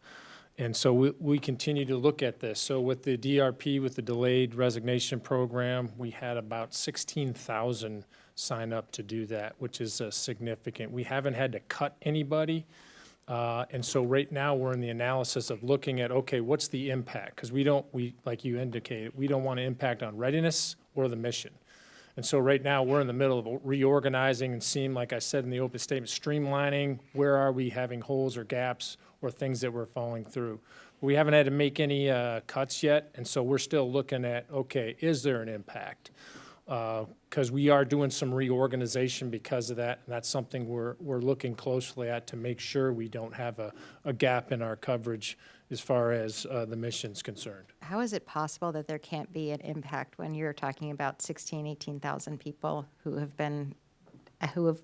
And so we continue to look at this. So with the DRP, with the delayed resignation program, we had about 16,000 sign up to do that, which is significant. We haven't had to cut anybody. And so right now, we're in the analysis of looking at, okay, what's the impact? Because like you indicated, we don't want to impact on readiness or the mission. And so right now, we're in the middle of reorganizing and seeing, like I said in the open statement, streamlining, where are we having holes or gaps or things that we're falling through. We haven't had to make any cuts yet, and so we're still looking at, okay, is there an impact? Because we are doing some reorganization because of that, and that's something we're looking closely at to make sure we don't have a gap in our coverage as far as the mission's concerned. How is it possible that there can't be an impact when you're talking about 18,000 people who have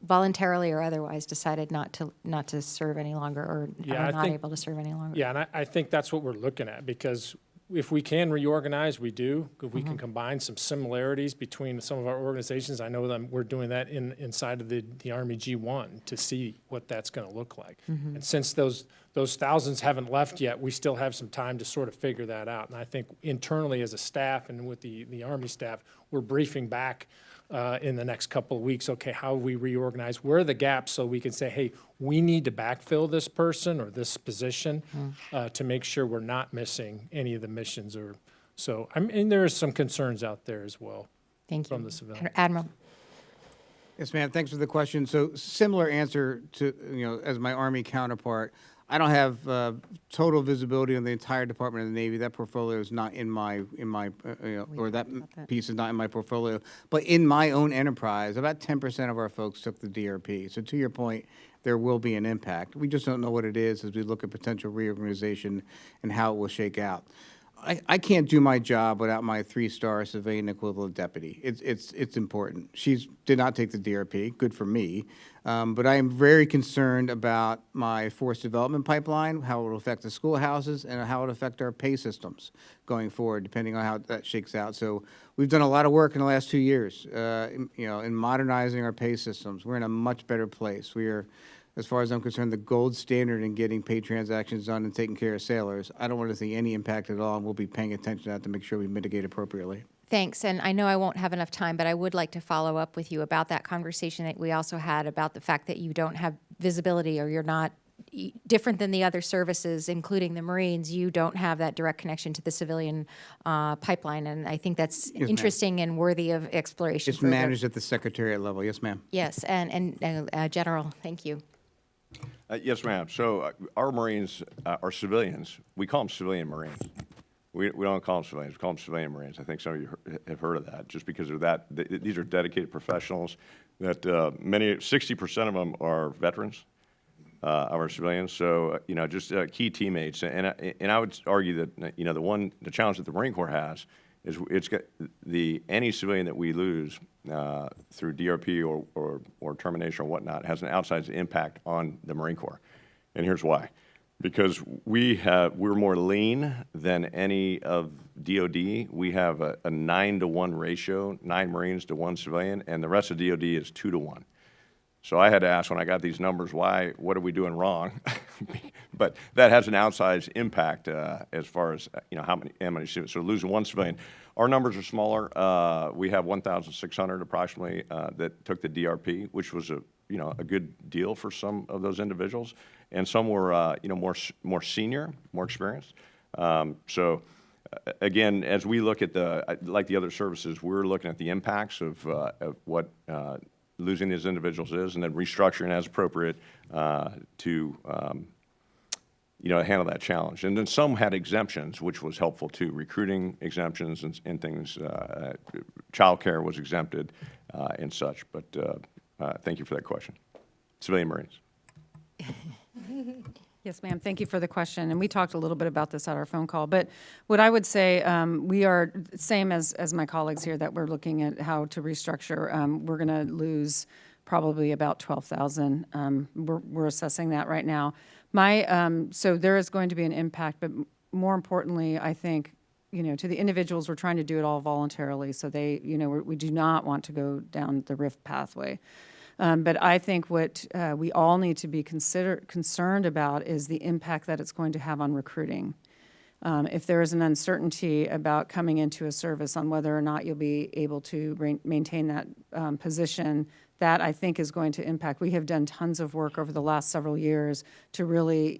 voluntarily or otherwise decided not to serve any longer, or Yeah, are I not think- able to serve any longer? Yeah, and I think that's what we're looking at, because if we can reorganize, we do. If we can combine some similarities between some of our organizations, I know that we're doing that inside of the Army G1 to see what that's going to look like. And since those thousands haven't left yet, we still have some time to sort of figure that out. And I think internally as a staff and with the Army staff, we're briefing back in the next couple of weeks, okay, how we reorganize, where are the gaps, so we can say, hey, we need to backfill this person or this position to make sure we're not missing any of the missions. Or so, I mean, there are some concerns out there as well. Thank you. From the civilian. Admiral. Yes, ma'am. Thanks for the question. So similar answer to, as my Army counterpart. I don't have total visibility on the entire Department of the Navy. That portfolio is not in my or that piece is not in my portfolio. But in my own enterprise, about 10% of our folks took the DRP. So to your point, there will be an impact. We just don't know what it is as we look at potential reorganization and how it will shake out. I can't do my job without my 3-star civilian equivalent deputy. It's important. She did not take the DRP, good for me, but I am very concerned about my force development pipeline, how it will affect the schoolhouses, and how it will affect our pay systems going forward, depending on how that shakes out. So we've done a lot of work in the last 2 years, in modernizing our pay systems. We're in a much better place. We are, as far as I'm concerned, the gold standard in getting pay transactions done and taking care of sailors. I don't want to see any impact at all, and we'll be paying attention to that to make sure we mitigate appropriately. Thanks, and I know I won't have enough time, but I would like to follow up with you about that conversation that we also had about the fact that you don't have visibility, or you're not different than the other services, including the Marines. You don't have that direct connection to the civilian pipeline, and I think that's ma'am. Interesting and worthy of exploration. It's further. managed at the secretariat level. Yes, ma'am. Yes, and General, thank you. Yes, ma'am. So our Marines are civilians. We call them civilian Marines. We don't call them civilians. We call them civilian Marines. I think some of you have heard of that, just because of that. These are dedicated professionals that 60% of them are veterans of our civilians. So, just key teammates. And I would argue that, the challenge that the Marine Corps has is it's got any civilian that we lose through DRP or termination or whatnot has an outsized impact on the Marine Corps. And here's why. Because we're more lean than any of DOD. We have a 9-to-1 ratio, 9 Marines to 1 civilian, and the rest of DOD is 2-to-1. So I had to ask when I got these numbers, what are we doing wrong? But that has an outsized impact as far as how many students. So losing 1 civilian. Our numbers are smaller. We have 1,600 approximately that took the DRP, which was a good deal for some of those individuals, and some were more senior, more experienced. So again, as we look at like the other services, we're looking at the impacts of what losing these individuals is, and then restructuring as appropriate to handle that challenge. And then some had exemptions, which was helpful too. Recruiting exemptions and things. Childcare was exempted and such. But thank you for that question. Civilian Marines. Yes, ma'am. Thank you for the question. And we talked a little bit about this at our phone call. But what I would say, we are same as my colleagues here, that we're looking at how to restructure. We're going to lose probably about 12,000. We're assessing that right now. So there is going to be an impact, but more importantly, I think, to the individuals, we're trying to do it all voluntarily. So they, we do not want to go down the RIF pathway. But I think what we all need to be concerned about is the impact that it's going to have on recruiting. If there is an uncertainty about coming into a service on whether or not you'll be able to maintain that position, that I think is going to impact. We have done tons of work over the last several years to really,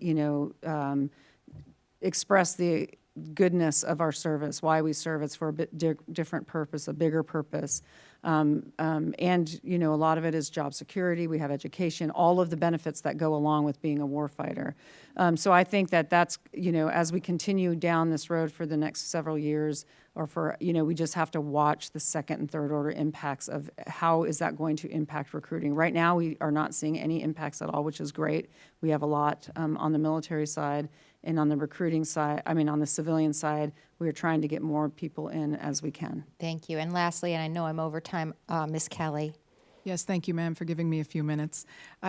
express the goodness of our service, why we serve. It's for a bit different purpose, a bigger purpose. And, a lot of it is job security. We have education, all of the benefits that go along with being a warfighter. So I think that that's, as we continue down this road for the next several years, or for, we just have to watch the second and third order impacts of how is that going to impact recruiting. Right now, we are not seeing any impacts at all, which is great. We have a lot on the military side, and on the recruiting side, on the civilian side, we are trying to get more people in as we can. Thank you. And lastly, and I know I'm over time, Ms. Kelly. Yes, thank you, ma'am, for giving me a few minutes.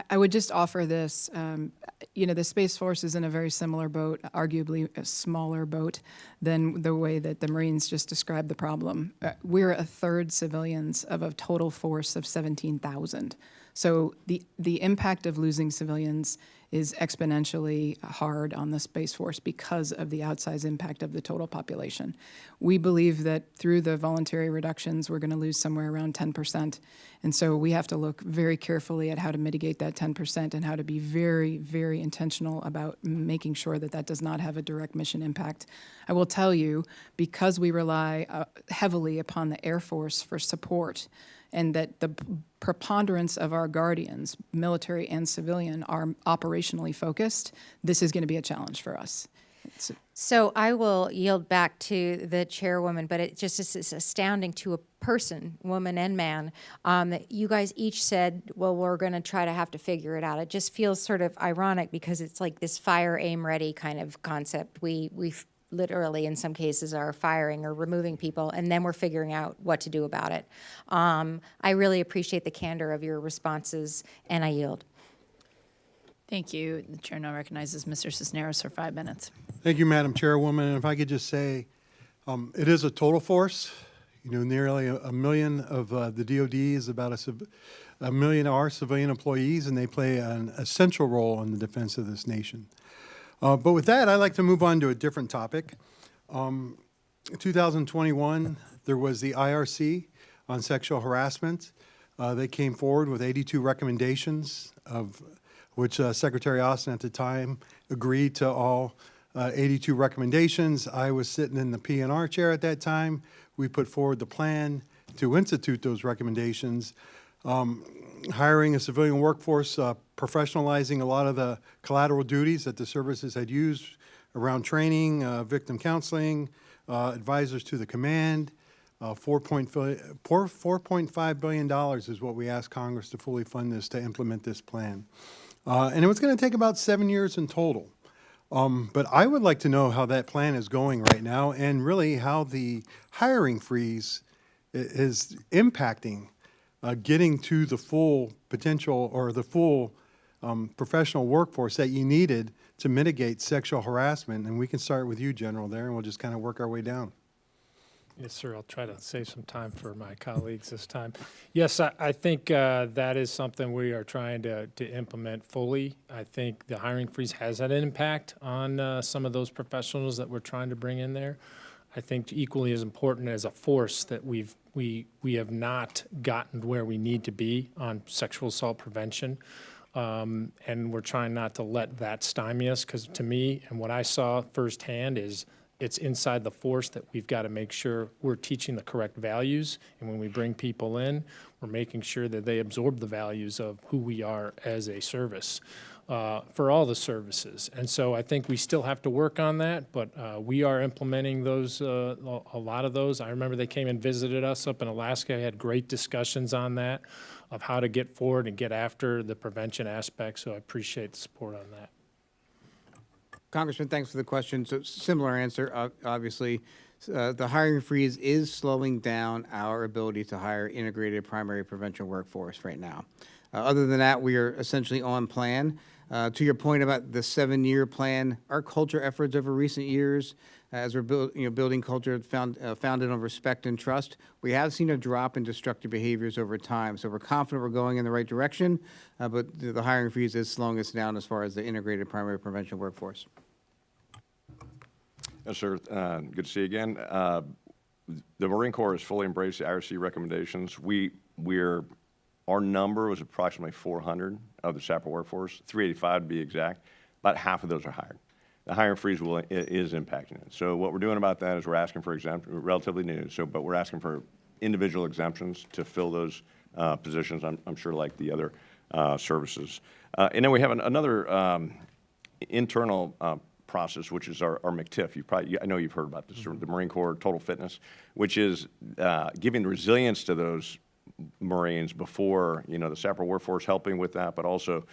I would just offer this. The Space Force is in a very similar boat, arguably a smaller boat than the way that the Marines just described the problem. We're a third civilians of a total force of 17,000. So the impact of losing civilians is exponentially hard on the Space Force because of the outsized impact of the total population. We believe that through the voluntary reductions, we're going to lose somewhere around 10%. And so we have to look very carefully at how to mitigate that 10% and how to be very, very intentional about making sure that that does not have a direct mission impact. I will tell you, because we rely heavily upon the Air Force for support, and that the preponderance of our guardians, military and civilian, are operationally focused, this is going to be a challenge for us. So I will yield back to the chairwoman, but it just is astounding to a person, woman and man, that you guys each said, well, we're going to try to have to figure it out. It just feels sort of ironic because it's like this fire, aim, ready kind of concept. We literally, in some cases, are firing or removing people, and then we're figuring out what to do about it. I really appreciate the candor of your responses, and I yield. Thank you. The chair now recognizes Mr. Cisneros for 5 minutes. Thank you, Madam Chairwoman. And if I could just say, it is a total force. Nearly a million of the DOD is about a million are civilian employees, and they play an essential role in the defense of this nation. But with that, I'd like to move on to a different topic. In 2021, there was the IRC on sexual harassment. They came forward with 82 recommendations, of which Secretary Austin at the time agreed to all 82 recommendations. I was sitting in the P&R chair at that time. We put forward the plan to institute those recommendations. Hiring a civilian workforce, professionalizing a lot of the collateral duties that the services had used around training, victim counseling, advisors to the command. $4.5 billion is what we asked Congress to fully fund this, to implement this plan. And it was going to take about 7 years in total. But I would like to know how that plan is going right now, and really how the hiring freeze is impacting getting to the full potential or the full professional workforce that you needed to mitigate sexual harassment. And we can start with you, General, there, and we'll just kind of work our way down. Yes, sir. I'll try to save some time for my colleagues this time. Yes, I think that is something we are trying to implement fully. I think the hiring freeze has had an impact on some of those professionals that we're trying to bring in there. I think equally as important as a force that we have not gotten where we need to be on sexual assault prevention. And we're trying not to let that stymie us, because to me, and what I saw firsthand, is it's inside the force that we've got to make sure we're teaching the correct values. And when we bring people in, we're making sure that they absorb the values of who we are as a service for all the services. And so I think we still have to work on that, but we are implementing those, a lot of those. I remember they came and visited us up in Alaska. I had great discussions on that, of how to get forward and get after the prevention aspect. So I appreciate the support on that. Congressman, thanks for the question. So similar answer, obviously. The hiring freeze is slowing down our ability to hire integrated primary prevention workforce right now. Other than that, we are essentially on plan. To your point about the 7-year plan, our culture efforts over recent years as we're building culture founded on respect and trust. We have seen a drop in destructive behaviors over time, so we're confident we're going in the right direction, but the hiring freeze is slowing us down as far as the integrated primary prevention workforce. Yes, sir. Good to see you again. The Marine Corps has fully embraced the IRC recommendations. Our number was approximately 400 of the SAPR workforce, 385 to be exact. About half of those are hired. The hiring freeze is impacting it. So what we're doing about that is we're asking for relatively new, but we're asking for individual exemptions to fill those positions, I'm sure like the other services. And then we have another internal process, which is our MCTIF. I know you've heard about this, the Marine Corps Total Fitness, which is giving resilience to those Marines before, the SAPR workforce helping with that, but also,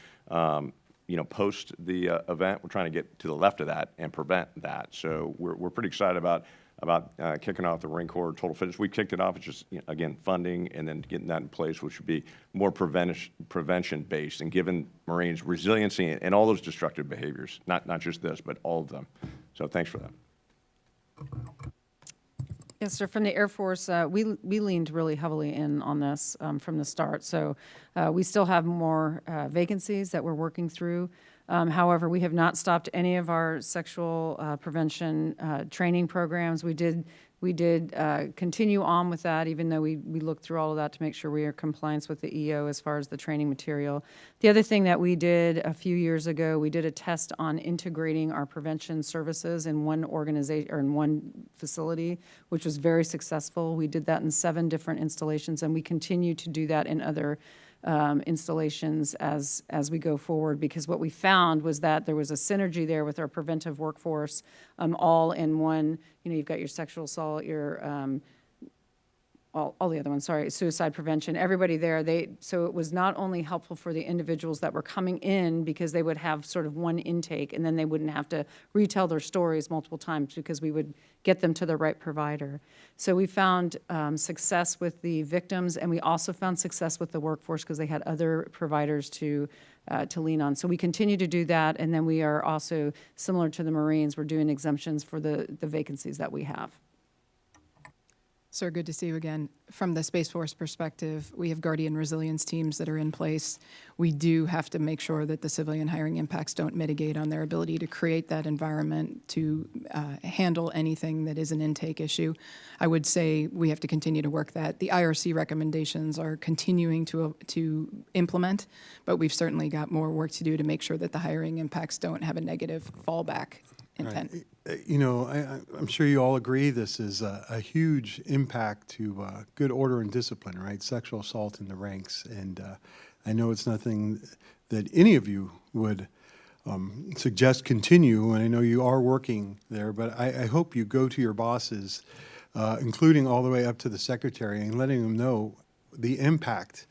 post the event, we're trying to get to the left of that and prevent that. So we're pretty excited about kicking off the Marine Corps Total Fitness. We kicked it off. It's just, again, funding and then getting that in place, which would be more prevention-based and giving Marines resiliency and all those destructive behaviors, not just this, but all of them. So thanks for that. Yes, sir. From the Air Force, we leaned really heavily in on this from the start. So we still have more vacancies that we're working through. However, we have not stopped any of our sexual prevention training programs. We did continue on with that, even though we looked through all of that to make sure we are in compliance with the EO as far as the training material. The other thing that we did a few years ago, we did a test on integrating our prevention services in one organization or in one facility, which was very successful. We did that in 7 different installations, and we continue to do that in other installations as we go forward, because what we found was that there was a synergy there with our preventive workforce, all in one. You've got your sexual assault, your all the other ones, sorry, suicide prevention, everybody there. So it was not only helpful for the individuals that were coming in because they would have sort of one intake and then they wouldn't have to retell their stories multiple times because we would get them to the right provider. So we found success with the victims, and we also found success with the workforce because they had other providers to lean on. So we continue to do that, and then we are also, similar to the Marines, we're doing exemptions for the vacancies that we have. Sir, good to see you again. From the Space Force perspective, we have Guardian resilience teams that are in place. We do have to make sure that the civilian hiring impacts don't mitigate on their ability to create that environment to handle anything that is an intake issue. I would say we have to continue to work that. The IRC recommendations are continuing to implement, but we've certainly got more work to do to make sure that the hiring impacts don't have a negative fallback intent. Right. I'm sure you all agree this is a huge impact to good order and discipline, right? Sexual assault in the ranks. And I know it's nothing that any of you would suggest continue, and I know you are working there, but I hope you go to your bosses, including all the way up to the secretary, and letting them know the impact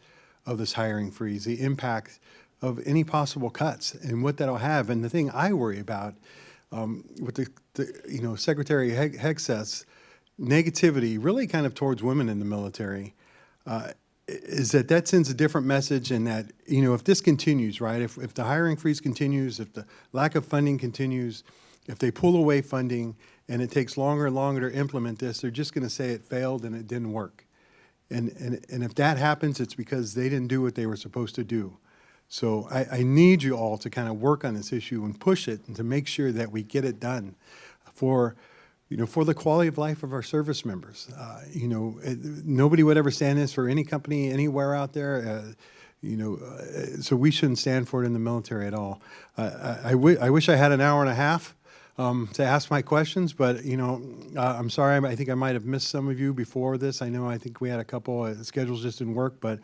of this hiring freeze, the impact of any possible cuts and what that'll have. And the thing I worry about with the Secretary Hegseth's negativity, really kind of towards women in the military, is that sends a different message, and that, if this continues, right, if the hiring freeze continues, if the lack of funding continues, if they pull away funding and it takes longer and longer to implement this, they're just going to say it failed and it didn't work. And if that happens, it's because they didn't do what they were supposed to do. So I need you all to kind of work on this issue and push it, and to make sure that we get it done for the quality of life of our service members. Nobody would ever stand this for any company anywhere out there. So we shouldn't stand for it in the military at all. I wish I had an hour and a half to ask my questions, but I'm sorry. I think I might have missed some of you before this. I think we had a couple schedules just didn't work, but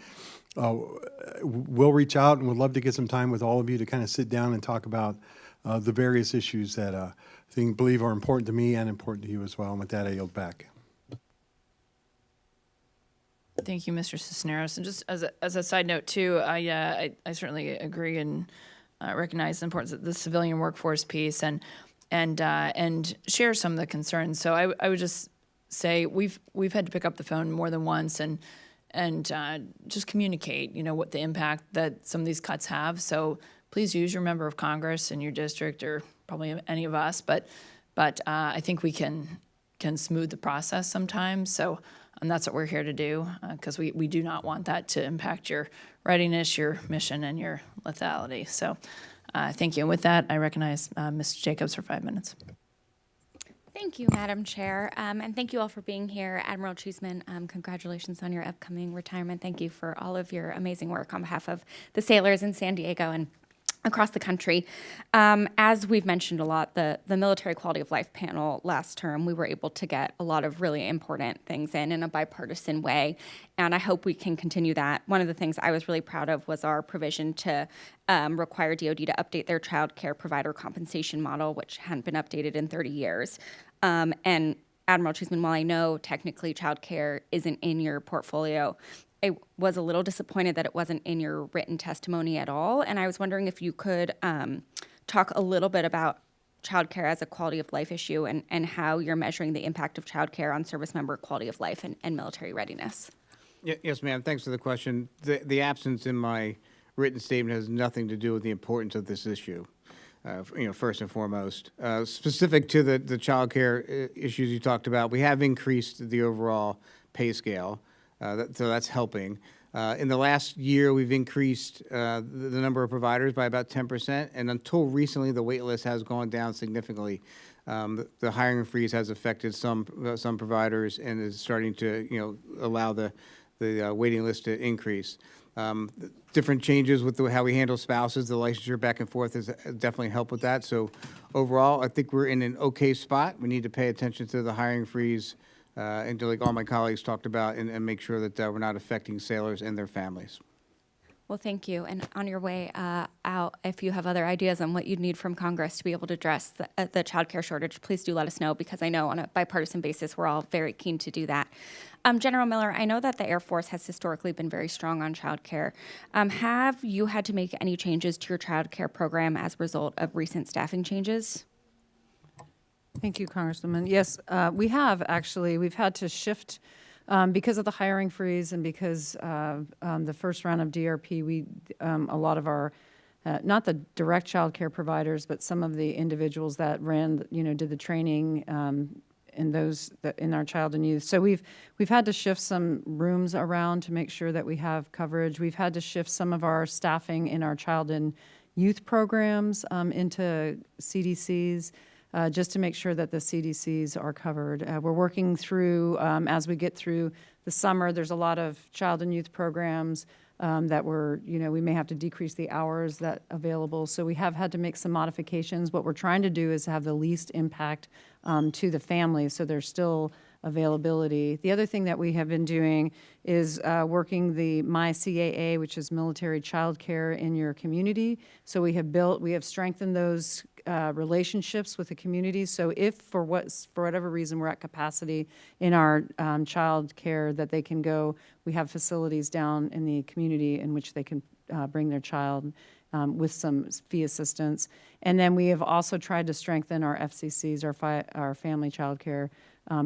we'll reach out, and we'd love to get some time with all of you to kind of sit down and talk about the various issues that I believe are important to me and important to you as well. And with that, I yield back. Thank you, Mr. Cisneros. And just as a side note too, I certainly agree and recognize the importance of the civilian workforce piece and share some of the concerns. So I would just say we've had to pick up the phone more than once and just communicate, what the impact that some of these cuts have. So please use your member of Congress in your district, or probably any of us, but But I think we can smooth the process sometimes. So that's what we're here to do, because we do not want that to impact your readiness, your mission, and your lethality. So thank you. And with that, I recognize Ms. Jacobs for 5 minutes. Thank you, Madam Chair, and thank you all for being here. Admiral Cheeseman, congratulations on your upcoming retirement. Thank you for all of your amazing work on behalf of the sailors in San Diego and across the country. As we've mentioned a lot, the Military Quality of Life panel last term, we were able to get a lot of really important things in a bipartisan way, and I hope we can continue that. One of the things I was really proud of was our provision to require DoD to update their child care provider compensation model, which hadn't been updated in 30 years. And Admiral Cheeseman, while I know technically child care isn't in your portfolio, I was a little disappointed that it wasn't in your written testimony at all. And I was wondering if you could talk a little bit about childcare as a quality of life issue and how you're measuring the impact of childcare on service member quality of life and military readiness. Yes, ma'am. Thanks for the question. The absence in my written statement has nothing to do with the importance of this issue. First and foremost, specific to the child care issues you talked about, we have increased the overall pay scale. So that's helping. In the last year, we've increased the number of providers by about 10%, and until recently, the wait list has gone down significantly. The hiring freeze has affected some providers and is starting to allow the waiting list to increase. Different changes with how we handle spouses, the licensure back and forth has definitely helped with that. So overall, I think we're in an okay spot. We need to pay attention to the hiring freeze and to, like all my colleagues talked about, and make sure that we're not affecting sailors and their families. Well, thank you. And on your way out, if you have other ideas on what you'd need from Congress to be able to address the child care shortage, please do let us know, because I know on a bipartisan basis, we're all very keen to do that. General Miller, I know that the Air Force has historically been very strong on child care. Have you had to make any changes to your child care program as a result of recent staffing changes? Thank you, Congresswoman. Yes, we have actually. We've had to shift because of the hiring freeze and because the first round of DRP. A lot of our, not the direct child care providers, but some of the individuals that ran, did the training in those in our child and youth. So we've had to shift some rooms around to make sure that we have coverage. We've had to shift some of our staffing in our child and youth programs into CDCs. Just to make sure that the CDCs are covered. We're working through, as we get through the summer, there's a lot of child and youth programs that we may have to decrease the hours that available. So we have had to make some modifications. What we're trying to do is have the least impact to the family, so there's still availability. The other thing that we have been doing is working the MyCAA, which is military child care in your community. So we have strengthened those relationships with the community. So if for whatever reason we're at capacity in our child care that they can go, we have facilities down in the community in which they can bring their child with some fee assistance. And then we have also tried to strengthen our FCCs, our family child care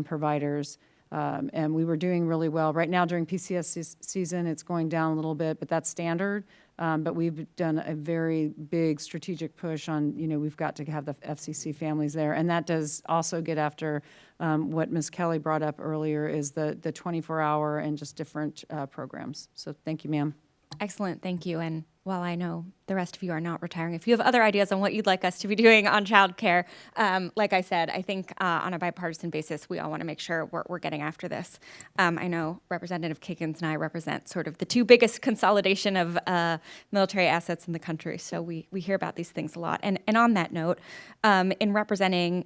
providers. And we were doing really well. Right now during PCS season, it's going down a little bit, but that's standard. But we've done a very big strategic push on, we've got to have the FCC families there. And that does also get after what Ms. Kelly brought up earlier is the 24-hour and just different programs. So thank you, ma'am. Excellent, thank you. And while I know the rest of you are not retiring, if you have other ideas on what you'd like us to be doing on childcare, like I said, I think on a bipartisan basis, we all want to make sure we're getting after this. I know Representative Kiggins and I represent sort of the two biggest consolidation of military assets in the country, so we hear about these things a lot. And on that note, in representing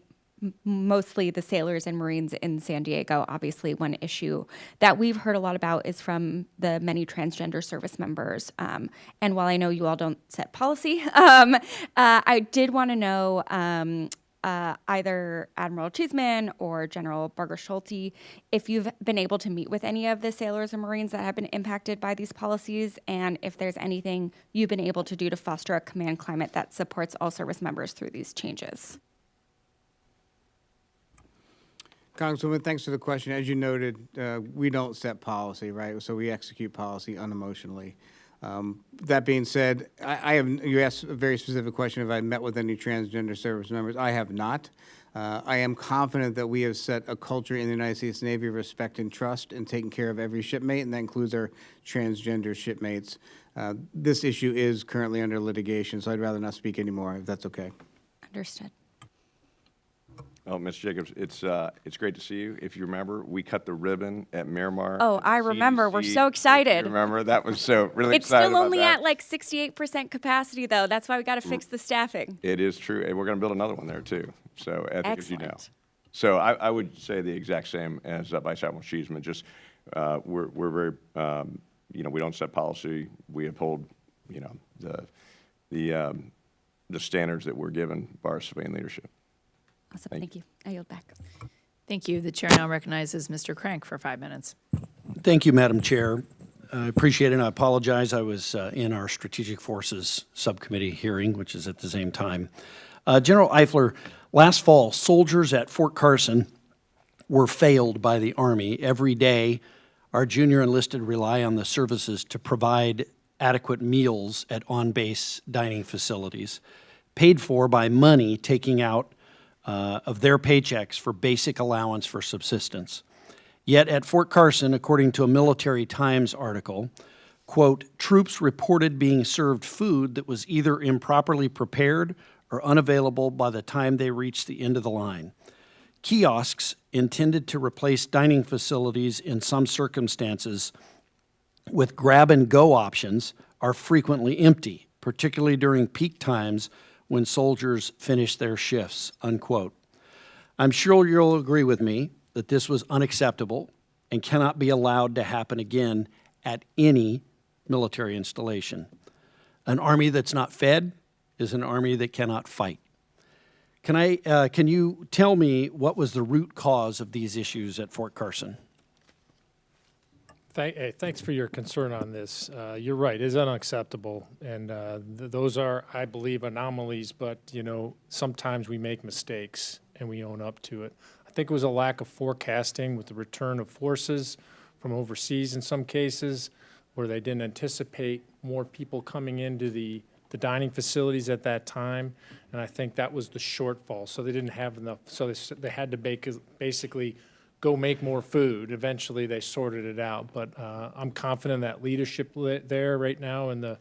mostly the sailors and Marines in San Diego, obviously one issue that we've heard a lot about is from the many transgender service members. And while I know you all don't set policy, I did want to know either Admiral Cheeseman or General Barger-Schulte, if you've been able to meet with any of the sailors and Marines that have been impacted by these policies, and if there's anything you've been able to do to foster a command climate that supports all service members through these changes. Congresswoman, thanks for the question. As you noted, we don't set policy, right? So we execute policy unemotionally. That being said, you asked a very specific question, have I met with any transgender service members? I have not. I am confident that we have set a culture in the United States Navy of respect and trust and taking care of every shipmate, and that includes our transgender shipmates. This issue is currently under litigation, so I'd rather not speak anymore, if that's okay. Understood. Well, Ms. Jacobs, it's great to see you. If you remember, we cut the ribbon at Miramar. Oh, at I remember. We're CDC. so excited. You remember? That was so really It's excited still about only that. at like 68% capacity, though. That's why we got to fix the staffing. It is true, and we're going to build another one there too. So I think, as you know. Excellent. So I would say the exact same as Vice Admiral Cheeseman. Just we're very we don't set policy. We uphold the standards that we're given by our civilian leadership. Awesome. Thank you. I yield back. Thank you. The chair now recognizes Mr. Crank for 5 minutes. Thank you, Madam Chair. I appreciate it, and I apologize. I was in our Strategic Forces Subcommittee hearing, which is at the same time. General Eifler, last fall, soldiers at Fort Carson were failed by the Army. Every day, our junior enlisted rely on the services to provide adequate meals at on-base dining facilities, paid for by money taking out of their paychecks for basic allowance for subsistence. Yet at Fort Carson, according to a Military Times article, quote, troops reported being served food that was either improperly prepared or unavailable by the time they reached the end of the line. Kiosks intended to replace dining facilities in some circumstances with grab-and-go options are frequently empty, particularly during peak times when soldiers finish their shifts, unquote. I'm sure you'll agree with me that this was unacceptable and cannot be allowed to happen again at any military installation. An army that's not fed is an army that cannot fight. Can you tell me what was the root cause of these issues at Fort Carson? Thanks for your concern on this. You're right, it is unacceptable, and those are, I believe, anomalies, but, sometimes we make mistakes, and we own up to it. I think it was a lack of forecasting with the return of forces from overseas in some cases, where they didn't anticipate more people coming into the dining facilities at that time, and I think that was the shortfall. So they didn't have enough, so they had to basically go make more food. Eventually, they sorted it out. But I'm confident that leadership there right now in the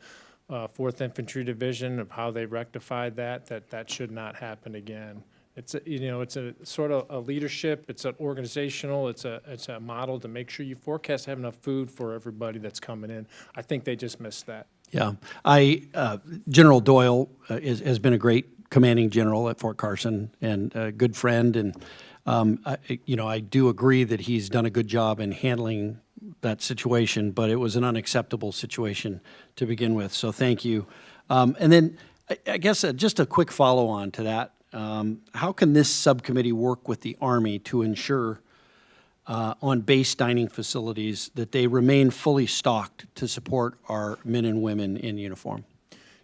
4th Infantry Division of how they rectified that should not happen again. It's a sort of a leadership. It's an organizational. It's a model to make sure you forecast have enough food for everybody that's coming in. I think they just missed that. Yeah, General Doyle has been a great commanding general at Fort Carson and a good friend, and I do agree that he's done a good job in handling that situation, but it was an unacceptable situation to begin with, so thank you. And then I guess just a quick follow-on to that. How can this subcommittee work with the Army to ensure on base dining facilities that they remain fully stocked to support our men and women in uniform?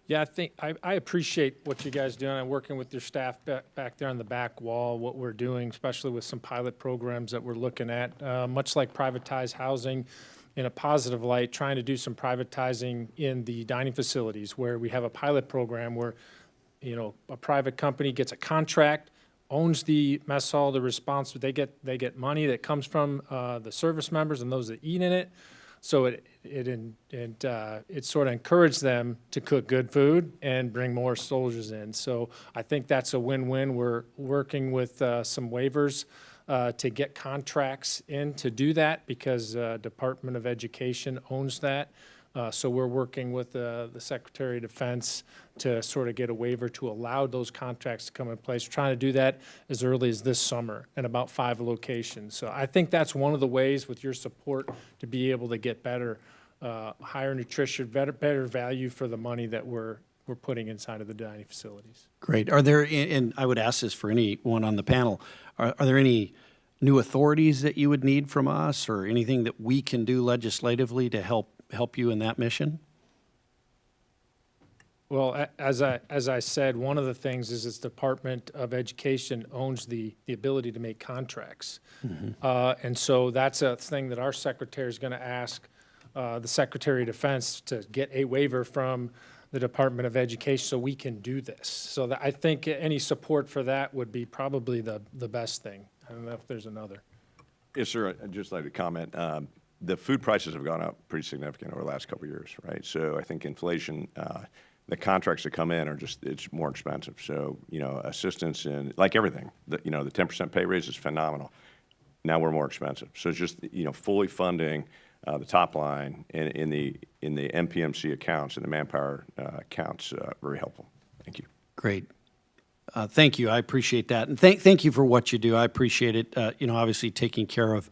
Yeah, I think I appreciate what you guys doing. I'm working with your staff back there on the back wall, what we're doing, especially with some pilot programs that we're looking at, much like privatized housing in a positive light, trying to do some privatizing in the dining facilities where we have a pilot program where, a private company gets a contract, owns the mess hall, the response, they get money that comes from the service members and those that eat in it. So it sort of encouraged them to cook good food and bring more soldiers in. So I think that's a win-win. We're working with some waivers to get contracts in to do that because Department of Education owns that. So we're working with the Secretary of Defense to sort of get a waiver to allow those contracts to come in place. We're trying to do that as early as this summer in about 5 locations. So I think that's one of the ways with your support to be able to get better, higher nutrition, better value for the money that we're putting inside of the dining facilities. Great. Are there, and I would ask this for anyone on the panel, are there any new authorities that you would need from us or anything that we can do legislatively to help you in that mission? Well, as I said, one of the things is this Department of Education owns the ability to make contracts. And so that's a thing that our secretary is going to ask the Secretary of Defense to get a waiver from the Department of Education so we can do this. So that I think any support for that would be probably the best thing. I don't know if there's another. Yes, sir. I'd just like to comment. The food prices have gone up pretty significant over the last couple of years, right? So I think inflation, the contracts that come in are just, it's more expensive. So, you know, assistance in, like everything, the 10% pay raise is phenomenal. Now we're more expensive. So it's just, you know, fully funding the top line in the MPMC accounts and the manpower accounts, very helpful. Thank you. Great. Thank you. I appreciate that. And thank you for what you do. I appreciate it. You know, obviously taking care of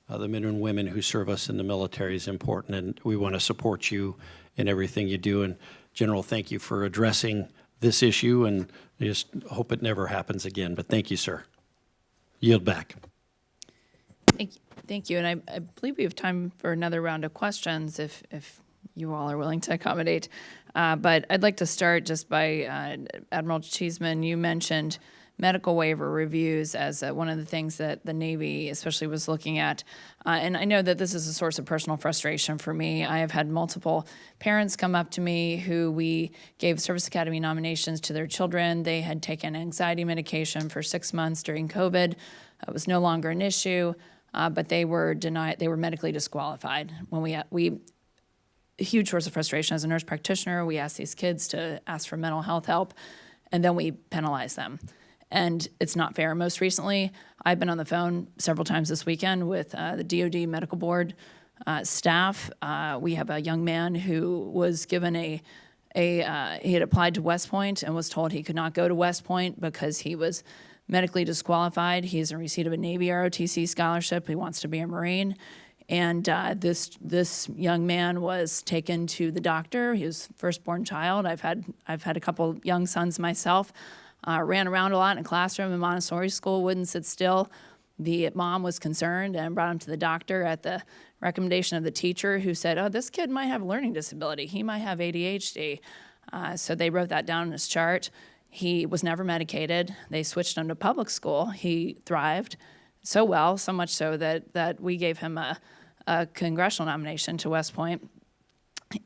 the men and women who serve us in the military is important, and we want to support you in everything you do. And General, thank you for addressing this issue, and I just hope it never happens again. But thank you, sir. Yield back. Thank you. And I believe we have time for another round of questions if you all are willing to accommodate. But I'd like to start just by Admiral Cheeseman, you mentioned medical waiver reviews as one of the things that the Navy especially was looking at. And I know that this is a source of personal frustration for me. I have had multiple parents come up to me who we gave Service Academy nominations to their children. They had taken anxiety medication for 6 months during COVID. It was no longer an issue, but they were denied, they were medically disqualified. When we a huge source of frustration as a nurse practitioner, we ask these kids to ask for mental health help, and then we penalize them. And it's not fair. Most recently, I've been on the phone several times this weekend with the DoD Medical Board staff. We have a young man who was given he had applied to West Point and was told he could not go to West Point because he was medically disqualified. He is in receipt of a Navy ROTC scholarship. He wants to be a Marine. And this young man was taken to the doctor. His firstborn child. I've had a couple young sons myself. Ran around a lot in a classroom in Montessori school, wouldn't sit still. The mom was concerned and brought him to the doctor at the recommendation of the teacher, who said, oh, this kid might have a learning disability. He might have ADHD. So they wrote that down in his chart. He was never medicated. They switched him to public school. He thrived so well, so much so that we gave him a congressional nomination to West Point.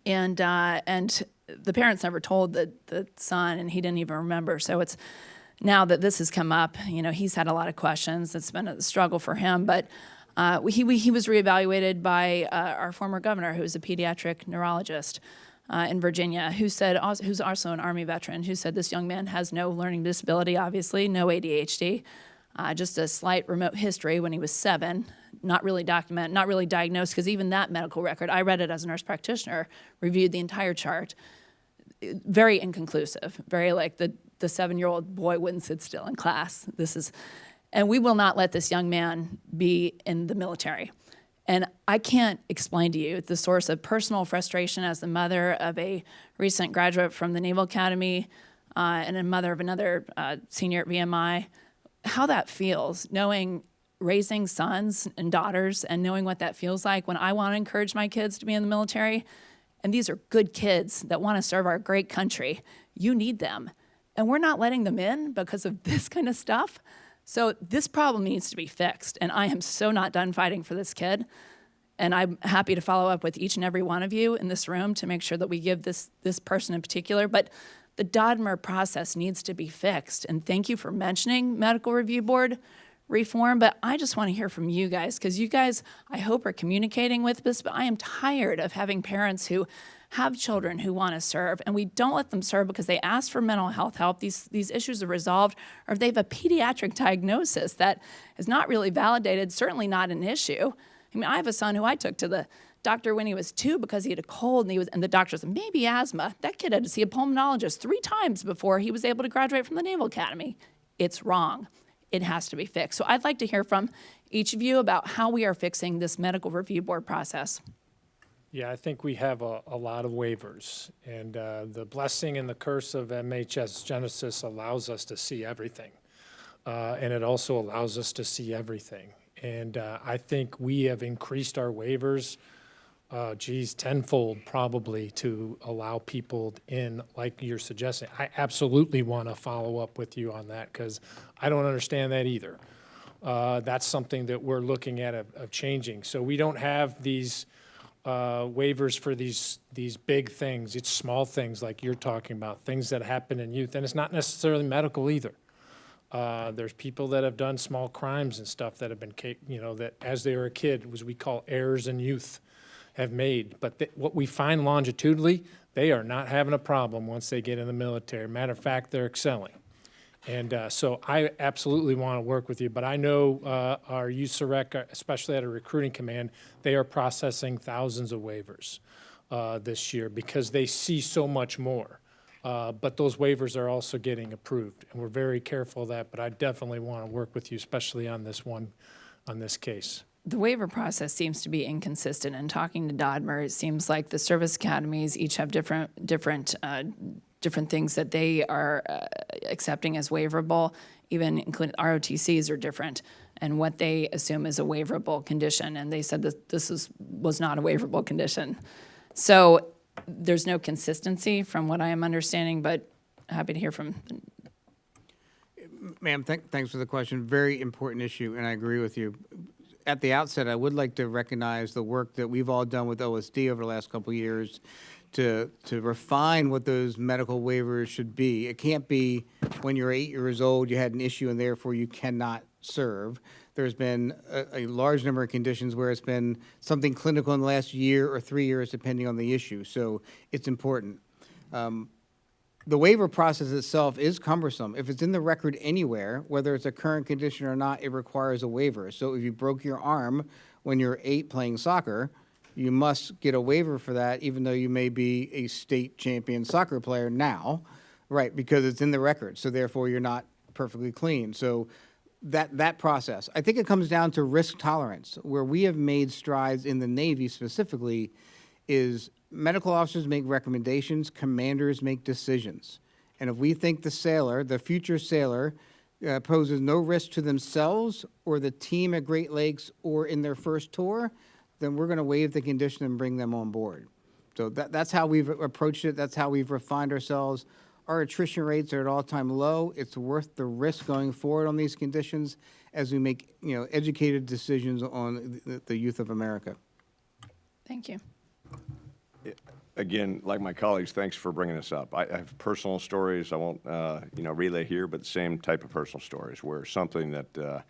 And the parents never told the son, and he didn't even remember. So it's now that this has come up, you know, he's had a lot of questions. It's been a struggle for him, but he was reevaluated by our former governor, who was a pediatric neurologist in Virginia, who's also an Army veteran, who said this young man has no learning disability, obviously, no ADHD, just a slight remote history when he was 7. Not really documented, not really diagnosed, because even that medical record, I read it as a nurse practitioner, reviewed the entire chart, very inconclusive, very like the 7-year-old boy wouldn't sit still in class. And we will not let this young man be in the military. And I can't explain to you the source of personal frustration as the mother of a recent graduate from the Naval Academy and a mother of another senior at VMI, how that feels, knowing raising sons and daughters and knowing what that feels like when I want to encourage my kids to be in the military. And these are good kids that want to serve our great country. You need them. And we're not letting them in because of this kind of stuff. So this problem needs to be fixed. And I am so not done fighting for this kid. And I'm happy to follow up with each and every one of you in this room to make sure that we give this person in particular. But the DODMER process needs to be fixed. And thank you for mentioning Medical Review Board reform, but I just want to hear from you guys, because you guys, I hope, are communicating with this, but I am tired of having parents who have children who want to serve, and we don't let them serve because they ask for mental health help. These issues are resolved, or if they have a pediatric diagnosis that is not really validated, certainly not an issue. I mean, I have a son who I took to the doctor when he was 2 because he had a cold, and the doctor said, maybe asthma. That kid had to see a pulmonologist 3 times before he was able to graduate from the Naval Academy. It's wrong. It has to be fixed. So I'd like to hear from each of you about how we are fixing this medical review board process. Yeah, I think we have a lot of waivers, and the blessing and the curse of MHS Genesis allows us to see everything, and it also allows us to see everything. And I think we have increased our waivers, tenfold probably, to allow people in like you're suggesting. I absolutely want to follow up with you on that, because I don't understand that either. That's something that we're looking at of changing. So we don't have these waivers for these big things. It's small things like you're talking about, things that happen in youth, and it's not necessarily medical either. There's people that have done small crimes and stuff that have been, that as they were a kid, was we call errors in youth, have made. But what we find longitudinally, they are not having a problem once they get in the military. Matter of fact, they're excelling. And so I absolutely want to work with you, but I know our USAREC, especially at a recruiting command, they are processing thousands of waivers this year because they see so much more. But those waivers are also getting approved, and we're very careful of that, but I definitely want to work with you, especially on this case. The waiver process seems to be inconsistent. In talking to Dodmer, it seems like the service academies each have different things that they are accepting as waiverable, even including ROTCs are different, and what they assume is a waiverable condition. And they said that this was not a waiverable condition. So there's no consistency from what I am understanding, but happy to hear from. Ma'am, thanks for the question. Very important issue, and I agree with you. At the outset, I would like to recognize the work that we've all done with OSD over the last couple of years to refine what those medical waivers should be. It can't be when you're 8 years old, you had an issue and therefore you cannot serve. There's been a large number of conditions where it's been something clinical in the last year or 3 years, depending on the issue. So it's important. The waiver process itself is cumbersome. If it's in the record anywhere, whether it's a current condition or not, it requires a waiver. So if you broke your arm when you're 8 playing soccer, you must get a waiver for that, even though you may be a state champion soccer player now, right? Because it's in the record. So therefore, you're not perfectly clean. So that process, I think it comes down to risk tolerance. Where we have made strides in the Navy specifically is medical officers make recommendations, commanders make decisions. And if we think the future sailor, poses no risk to themselves or the team at Great Lakes or in their first tour, then we're going to waive the condition and bring them on board. So that's how we've approached it. That's how we've refined ourselves. Our attrition rates are at all-time low. It's worth the risk going forward on these conditions as we make, educated decisions on the youth of America. Thank you. Again, like my colleagues, thanks for bringing this up. I have personal stories. I won't, relay here, but the same type of personal stories where something that,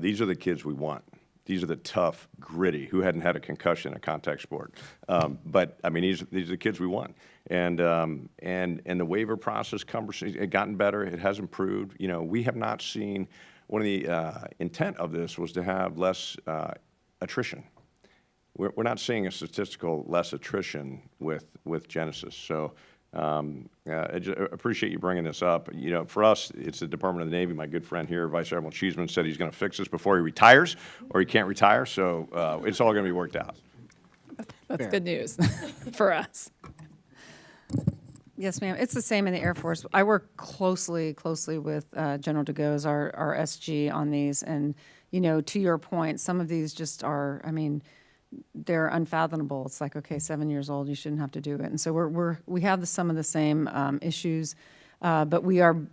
these are the kids we want. These are the tough, gritty, who hadn't had a concussion in a contact sport. But I mean, these are the kids we want. And the waiver process, cumbersome, it gotten better. It has improved. We have not seen. One of the intent of this was to have less attrition. We're not seeing a statistical less attrition with Genesis. So I appreciate you bringing this up. For us, it's the Department of the Navy. My good friend here, Vice Admiral Cheeseman, said he's going to fix this before he retires, or he can't retire. So it's all going to be worked out. That's good news for us. Yes, ma'am. It's the same in the Air Force. I work closely with General DeGoes, our SG, on these. And, to your point, some of these just are, they're unfathomable. It's like, okay, 7 years old, you shouldn't have to do it. And so we have some of the same issues, but we're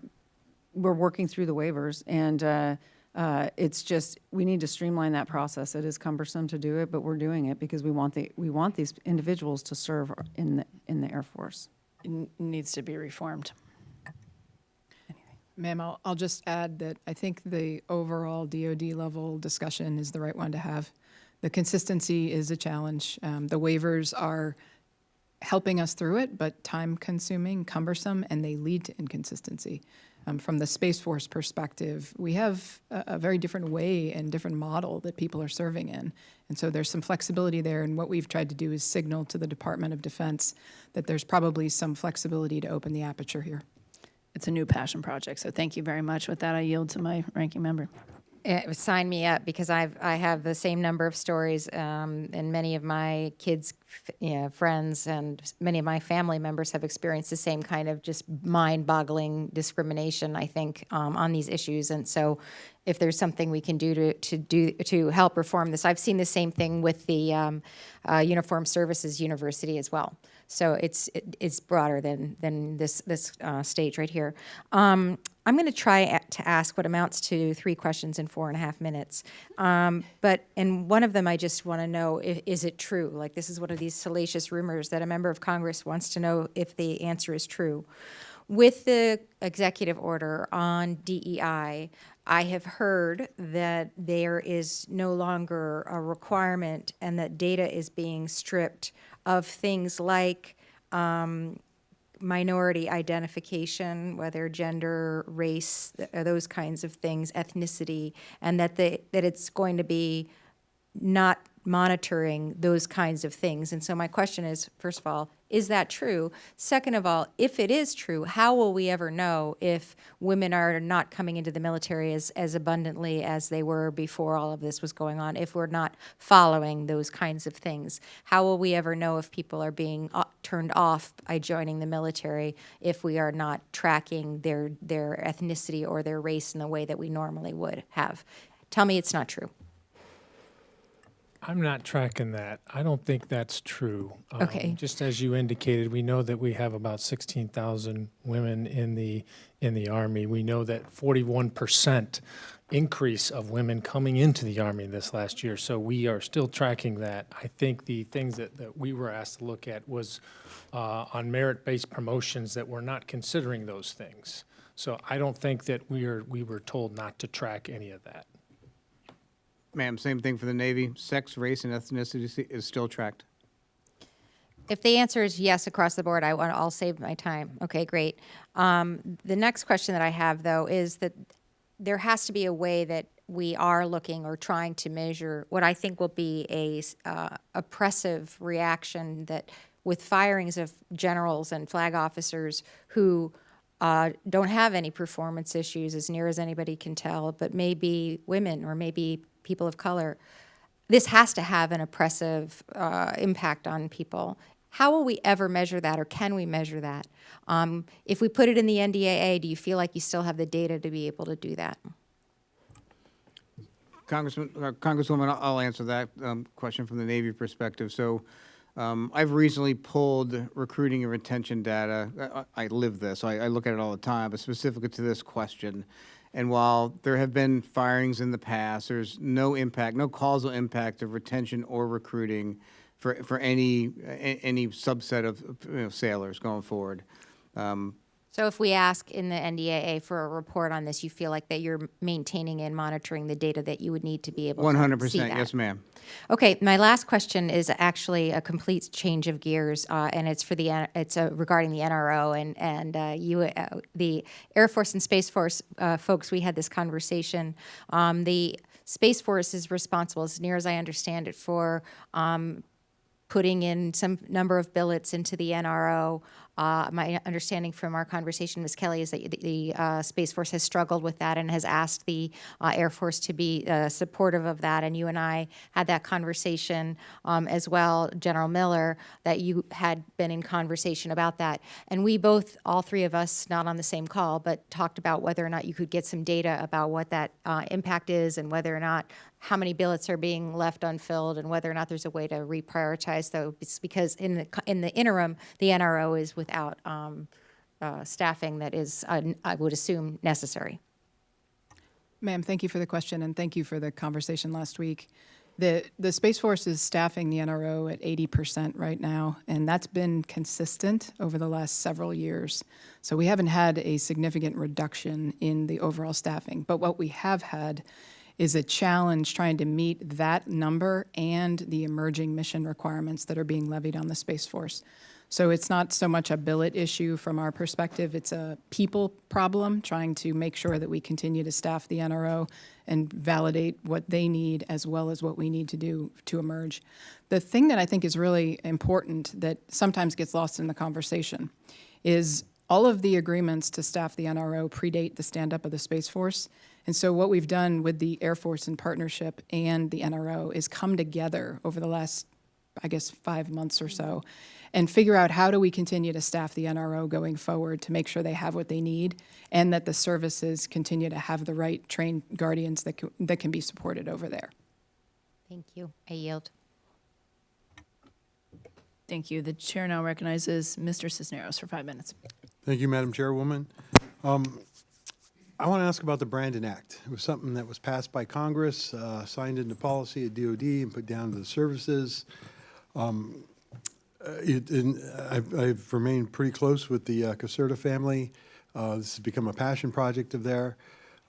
working through the waivers, and it's just we need to streamline that process. It is cumbersome to do it, but we're doing it because we want these individuals to serve in the Air Force. It needs to be reformed. Ma'am, I'll just add that I think the overall DoD level discussion is the right one to have. The consistency is a challenge. The waivers are helping us through it, but time-consuming, cumbersome, and they lead to inconsistency. From the Space Force perspective, we have a very different way and different model that people are serving in. And so there's some flexibility there, and what we've tried to do is signal to the Department of Defense that there's probably some flexibility to open the aperture here. It's a new passion project, so thank you very much. With that, I yield to my ranking member. Sign me up, because I have the same number of stories, and many of my kids' friends and many of my family members have experienced the same kind of just mind-boggling discrimination, I think, on these issues. And so if there's something we can do to help reform this. I've seen the same thing with the Uniformed Services University as well. So it's broader than this stage right here. I'm going to try to ask what amounts to 3 questions in 4.5 minutes. But in one of them, I just want to know, is it true? Like, this is one of these salacious rumors that a member of Congress wants to know if the answer is true. With the executive order on DEI, I have heard that there is no longer a requirement and that data is being stripped of things like minority identification, whether gender, race, those kinds of things, ethnicity, and that it's going to be not monitoring those kinds of things. And so my question is, first of all, is that true? Second of all, if it is true, how will we ever know if women are not coming into the military as abundantly as they were before all of this was going on, if we're not following those kinds of things? How will we ever know if people are being turned off by joining the military if we are not tracking their ethnicity or their race in the way that we normally would have? Tell me it's not true. I'm not tracking that. I don't think that's true. Okay. Just as you indicated, we know that we have about 16,000 women in the Army. We know that 41% increase of women coming into the Army this last year. So we are still tracking that. I think the things that we were asked to look at was on merit-based promotions, that we're not considering those things. So I don't think that we were told not to track any of that. Ma'am, same thing for the Navy. Sex, race, and ethnicity is still tracked. If the answer is yes across the board, I'll save my time. Okay, great. The next question that I have, though, is that there has to be a way that we are looking or trying to measure what I think will be a oppressive reaction that with firings of generals and flag officers who don't have any performance issues as near as anybody can tell, but maybe women or maybe people of color. This has to have an oppressive impact on people. How will we ever measure that, or can we measure that? If we put it in the NDAA, do you feel like you still have the data to be able to do that? Congresswoman, I'll answer that question from the Navy perspective. So I've recently pulled recruiting and retention data. I live this, so I look at it all the time, but specifically to this question. And while there have been firings in the past, there's no impact, no causal impact of retention or recruiting for any subset of sailors going forward. So if we ask in the NDAA for a report on this, you feel like that you're maintaining and monitoring the data that you would need to be able to see 100%, that? yes, ma'am. Okay, my last question is actually a complete change of gears, and it's for regarding the NRO and you, the Air Force and Space Force folks. We had this conversation. The Space Force is responsible, as near as I understand it, for putting in some number of billets into the NRO. My understanding from our conversation, Ms. Kelly, is that the Space Force has struggled with that and has asked the Air Force to be supportive of that. And you and I had that conversation as well, General Miller, that you had been in conversation about that. And we both, all three of us, not on the same call, but talked about whether or not you could get some data about what that impact is and whether or not how many billets are being left unfilled and whether or not there's a way to reprioritize those, because in the interim, the NRO is without staffing that is, I would assume, necessary. Ma'am, thank you for the question, and thank you for the conversation last week. The Space Force is staffing the NRO at 80% right now, and that's been consistent over the last several years. So we haven't had a significant reduction in the overall staffing. But what we have had is a challenge trying to meet that number and the emerging mission requirements that are being levied on the Space Force. So it's not so much a billet issue from our perspective, it's a people problem, trying to make sure that we continue to staff the NRO and validate what they need as well as what we need to do to emerge. The thing that I think is really important that sometimes gets lost in the conversation is all of the agreements to staff the NRO predate the stand-up of the Space Force. And so what we've done with the Air Force in partnership and the NRO is come together over the last I guess, 5 months or so, and figure out how do we continue to staff the NRO going forward to make sure they have what they need and that the services continue to have the right trained guardians that can be supported over there. Thank you. I yield. Thank you. The chair now recognizes Mr. Cisneros for 5 minutes. Thank you, Madam Chairwoman. I want to ask about the Brandon Act. It was something that was passed by Congress, signed into policy at DOD, and put down to the services. I've remained pretty close with the Caserta family. This has become a passion project of theirs.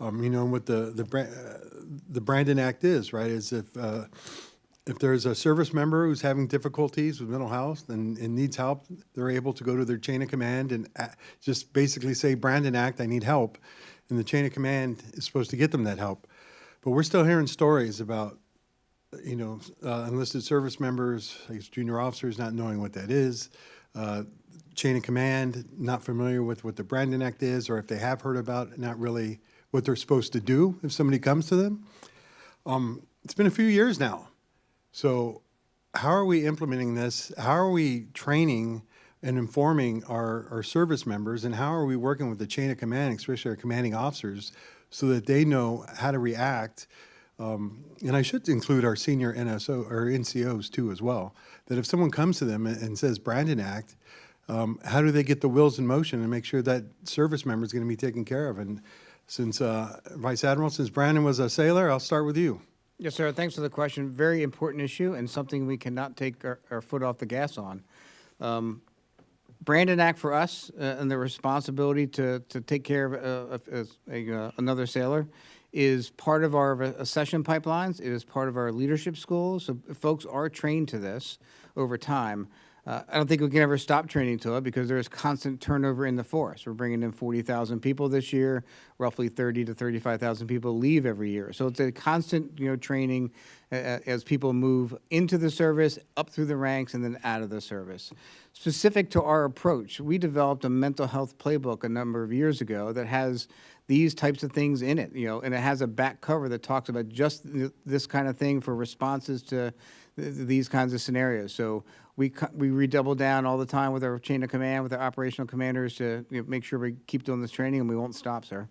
You know what the Brandon Act is, right? Is if there's a service member who's having difficulties with mental health and needs help, they're able to go to their chain of command and just basically say, Brandon Act, I need help. And the chain of command is supposed to get them that help. But we're still hearing stories about, you know, enlisted service members, I guess junior officers not knowing what that is, chain of command not familiar with what the Brandon Act is, or if they have heard about it, not really what they're supposed to do if somebody comes to them. It's been a few years now. So how are we implementing this? How are we training and informing our service members, and how are we working with the chain of command, especially our commanding officers, so that they know how to react? And I should include our senior NSO or NCOs too as well, that if someone comes to them and says Brandon Act, how do they get the wheels in motion and make sure that service member is going to be taken care of? And since Vice Admiral, since Brandon was a sailor, I'll start with you. Yes, sir. Thanks for the question. Very important issue and something we cannot take our foot off the gas on. Brandon Act for us and the responsibility to take care of another sailor is part of our accession pipelines. It is part of our leadership schools. So folks are trained to this over time. I don't think we can ever stop training to it because there's constant turnover in the force. We're bringing in 40,000 people this year. Roughly 30 to 35,000 people leave every year. So it's a constant, training as people move into the service, up through the ranks, and then out of the service. Specific to our approach, we developed a mental health playbook a number of years ago that has these types of things in it, and it has a back cover that talks about just this kind of thing for responses to these kinds of scenarios. So we redouble down all the time with our chain of command, with our operational commanders to make sure we keep doing this training, and we won't stop, sir.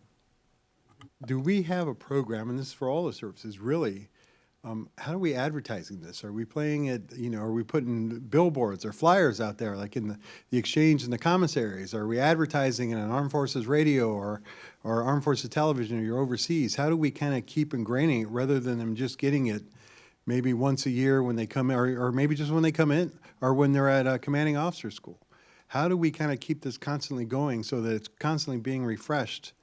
Do we have a program, and this is for all the services, really, how are we advertising this? Are we playing it, are we putting billboards or flyers out there, like in the exchange and the commissaries? Are we advertising in an Armed Forces radio or Armed Forces television or you're overseas? How do we kind of keep ingraining it rather than them just getting it maybe once a year when they come in, or maybe just when they come in, or when they're at a commanding officer school? How do we kind of keep this constantly going so that it's constantly being refreshed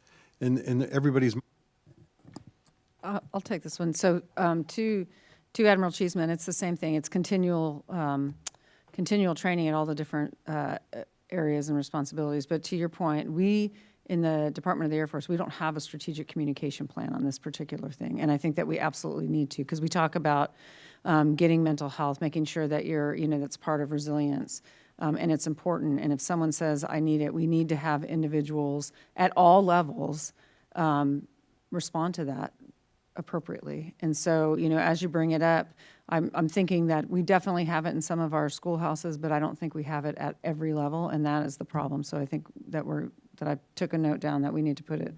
in everybody's? I'll take this one. So to Admiral Cheeseman, it's the same thing. It's continual training at all the different areas and responsibilities. But to your point, we in the Department of the Air Force, we don't have a strategic communication plan on this particular thing. And I think that we absolutely need to, because we talk about getting mental health, making sure that that's part of resilience. And it's important. And if someone says, I need it, we need to have individuals at all levels respond to that appropriately. And so, as you bring it up, I'm thinking that we definitely have it in some of our schoolhouses, but I don't think we have it at every level, and that is the problem. So I think that I took a note down that we need to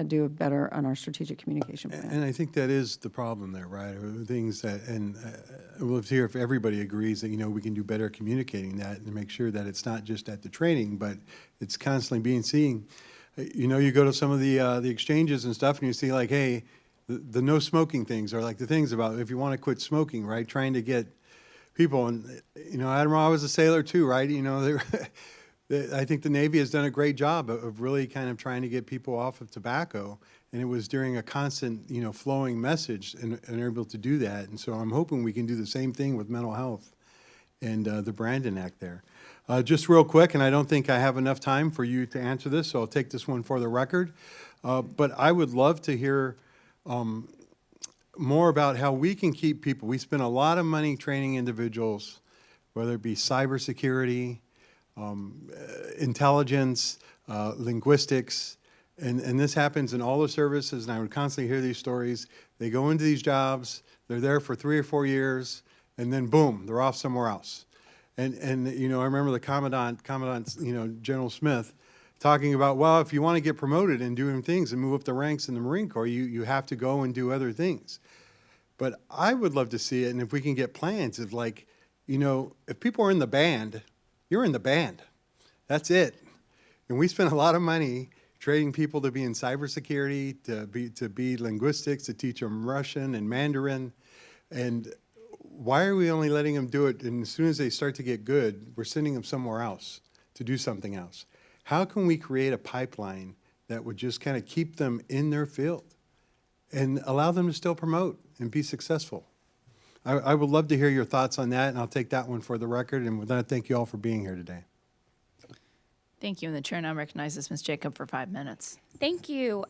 do better on our strategic communication plan. And I think that is the problem there, right? Things that, and we'll have to hear if everybody agrees that, we can do better communicating that and make sure that it's not just at the training, but it's constantly being seen. You go to some of the exchanges and stuff and you see like, hey, the no smoking things are like the things about if you want to quit smoking, right? Trying to get people, and, Admiral, I was a sailor too, right? I think the Navy has done a great job of really kind of trying to get people off of tobacco, and it was during a constant, flowing message, and they're able to do that. And so I'm hoping we can do the same thing with mental health and the Brandon Act there. Just real quick, and I don't think I have enough time for you to answer this, so I'll take this one for the record. But I would love to hear more about how we can keep people. We spend a lot of money training individuals, whether it be cybersecurity, intelligence, linguistics, and this happens in all the services, and I would constantly hear these stories. They go into these jobs, they're there for 3 or 4 years, and then boom, they're off somewhere else. And you know, I remember the commandant, you know, General Smith, talking about, well, if you want to get promoted and doing things and move up the ranks in the Marine Corps, you have to go and do other things. But I would love to see it, and if we can get plans of, like, you know, if people are in the band, you're in the band. That's it. And we spend a lot of money training people to be in cybersecurity, to be linguistics, to teach them Russian and Mandarin. And why are we only letting them do it? And as soon as they start to get good, we're sending them somewhere else to do something else. How can we create a pipeline that would just kind of keep them in their field and allow them to still promote and be successful? I would love to hear your thoughts on that, and I'll take that one for the record. And with that, thank you all for being here today. Thank you. And the chair now recognizes Ms. Jacob for 5 minutes. Thank you.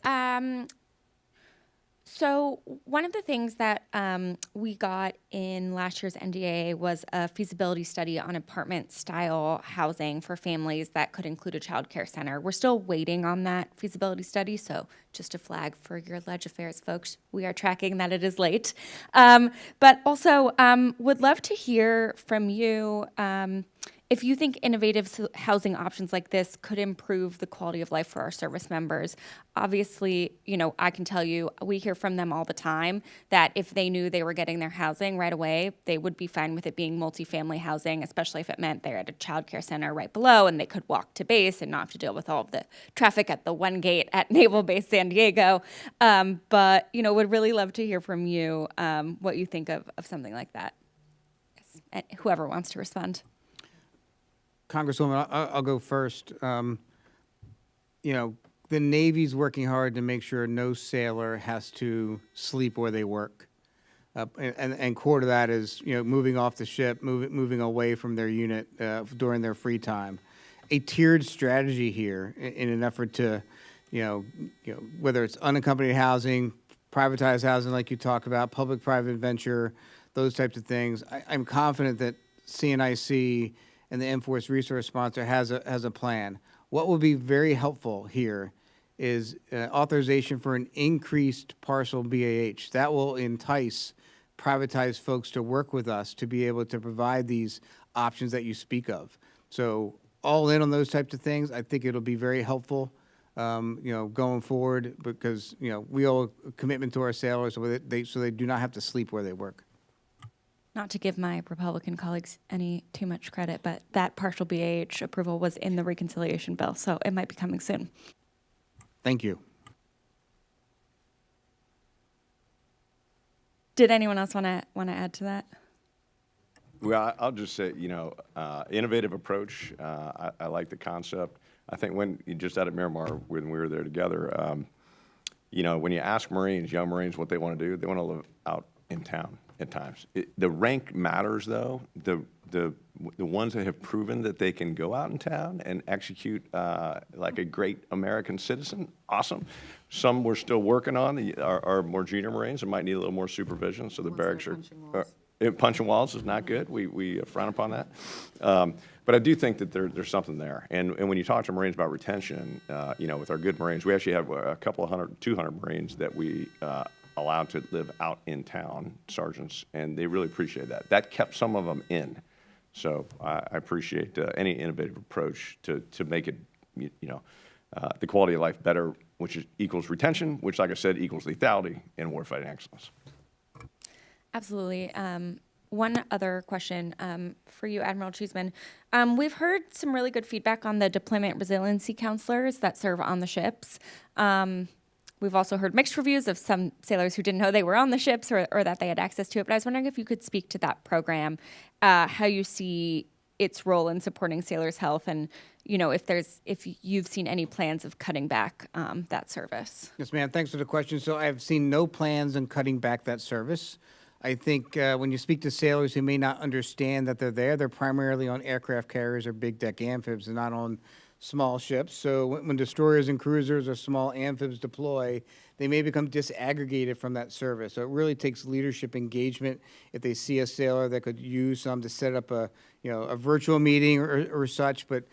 So one of the things that we got in last year's NDA was a feasibility study on apartment-style housing for families that could include a child care center. We're still waiting on that feasibility study, so just a flag for your Ledge Affairs folks. We are tracking that it is late. But also would love to hear from you if you think innovative housing options like this could improve the quality of life for our service members. Obviously, you know, I can tell you, we hear from them all the time that if they knew they were getting their housing right away, they would be fine with it being multifamily housing, especially if it meant they're at a child care center right below and they could walk to base and not have to deal with all of the traffic at the one gate at Naval Base San Diego. But, you know, would really love to hear from you what you think of something like that. Yes. And whoever wants to respond. Congresswoman, I'll go first. You know, the Navy's working hard to make sure no sailor has to sleep where they work. And core to that is, you know, moving off the ship, moving away from their unit during their free time. A tiered strategy here in an effort to, you know, whether it's unaccompanied housing, privatized housing like you talk about, public-private venture, those types of things. I'm confident that CNIC and the Enforced Resource Sponsor has a plan. What will be very helpful here is authorization for an increased partial BAH. That will entice privatized folks to work with us to be able to provide these options that you speak of. So all in on those types of things, I think it'll be very helpful, you know, going forward, because, you know, we owe a commitment to our sailors so they do not have to sleep where they work. Not to give my Republican colleagues any too much credit, but that partial BAH approval was in the reconciliation bill, so it might be coming soon. Thank you. Did anyone else want to add to that? Well, I'll just say, you know, innovative approach. I like the concept. I think when just out at Miramar, when we were there together, you know, when you ask Marines, young Marines, what they want to do, they want to live out in town at times. The rank matters, though. The ones that have proven that they can go out in town and execute like a great American citizen, awesome. Some we're still working on, our more junior Marines, that might need a little more supervision, so the barracks are... punching walls is not good. We frown upon that. But I do think that there's something there. And when you talk to Marines about retention, you know, with our good Marines, we actually have a couple of 200 Marines that we allowed to live out in town, sergeants, and they really appreciate that. That kept some of them in. So I appreciate any innovative approach to make it, you know, the quality of life better, which equals retention, which, like I said, equals lethality and warfighting excellence. Absolutely. One other question for you, Admiral Cheeseman. We've heard some really good feedback on the deployment resiliency counselors that serve on the ships. We've also heard mixed reviews of some sailors who didn't know they were on the ships or that they had access to it. But I was wondering if you could speak to that program, how you see its role in supporting sailors' health, and, you know, if you've seen any plans of cutting back that service. Yes, ma'am. Thanks for the question. So I've seen no plans on cutting back that service. I think when you speak to sailors who may not understand that they're primarily on aircraft carriers or big deck amphibs and not on small ships. So when destroyers and cruisers or small amphibs deploy, they may become disaggregated from that service. So it really takes leadership engagement. If they see a sailor that could use some to set up a virtual meeting or such, but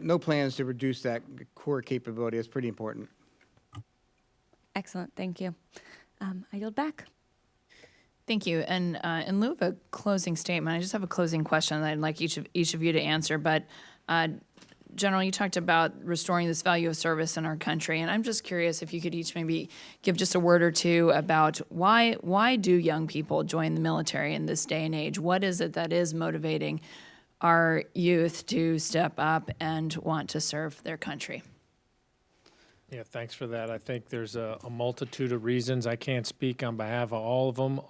no plans to reduce that core capability. It's pretty important. Excellent. Thank you. I yield back. Thank you. And in lieu of a closing statement, I just have a closing question that I'd like each of you to answer. But General, you talked about restoring this value of service in our country, and I'm just curious if you could each maybe give just a word or two about why do young people join the military in this day and age? What is it that is motivating our youth to step up and want to serve their country? Yeah, thanks for that. I think there's a multitude of reasons. I can't speak on behalf of all of them.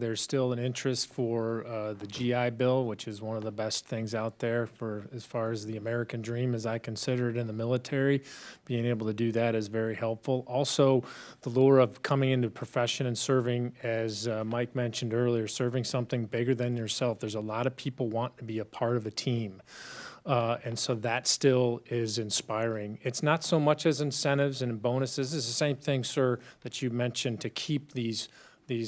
There's still an interest for the GI Bill, which is one of the best things out there for as far as the American dream, as I consider it in the military. Being able to do that is very helpful. Also, the lure of coming into the profession and serving, as Mike mentioned earlier, serving something bigger than yourself. There's a lot of people wanting to be a part of a team. And so that still is inspiring. It's not so much as incentives and bonuses. It's the same thing, sir, that you mentioned to keep these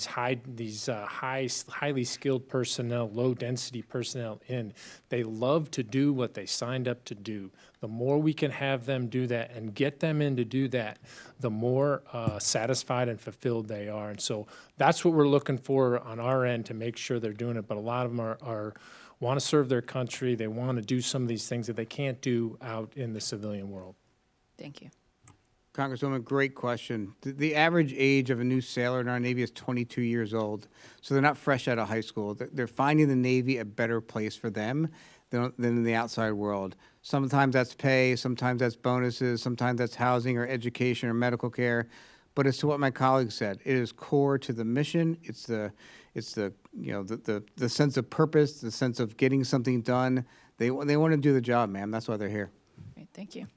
highly skilled personnel, low density personnel in. They love to do what they signed up to do. The more we can have them do that and get them in to do that, the more satisfied and fulfilled they are. And so that's what we're looking for on our end to make sure they're doing it. But a lot of them are want to serve their country. They want to do some of these things that they can't do out in the civilian world. Thank you. Congresswoman, great question. The average age of a new sailor in our Navy is 22 years old, so they're not fresh out of high school. They're finding the Navy a better place for them than in the outside world. Sometimes that's pay, sometimes that's bonuses, sometimes that's housing or education or medical care. But it's to what my colleague said. It is core to the mission. It's the sense of purpose, the sense of getting something done. They want to do the job, ma'am. That's why they're here. Great, thank you.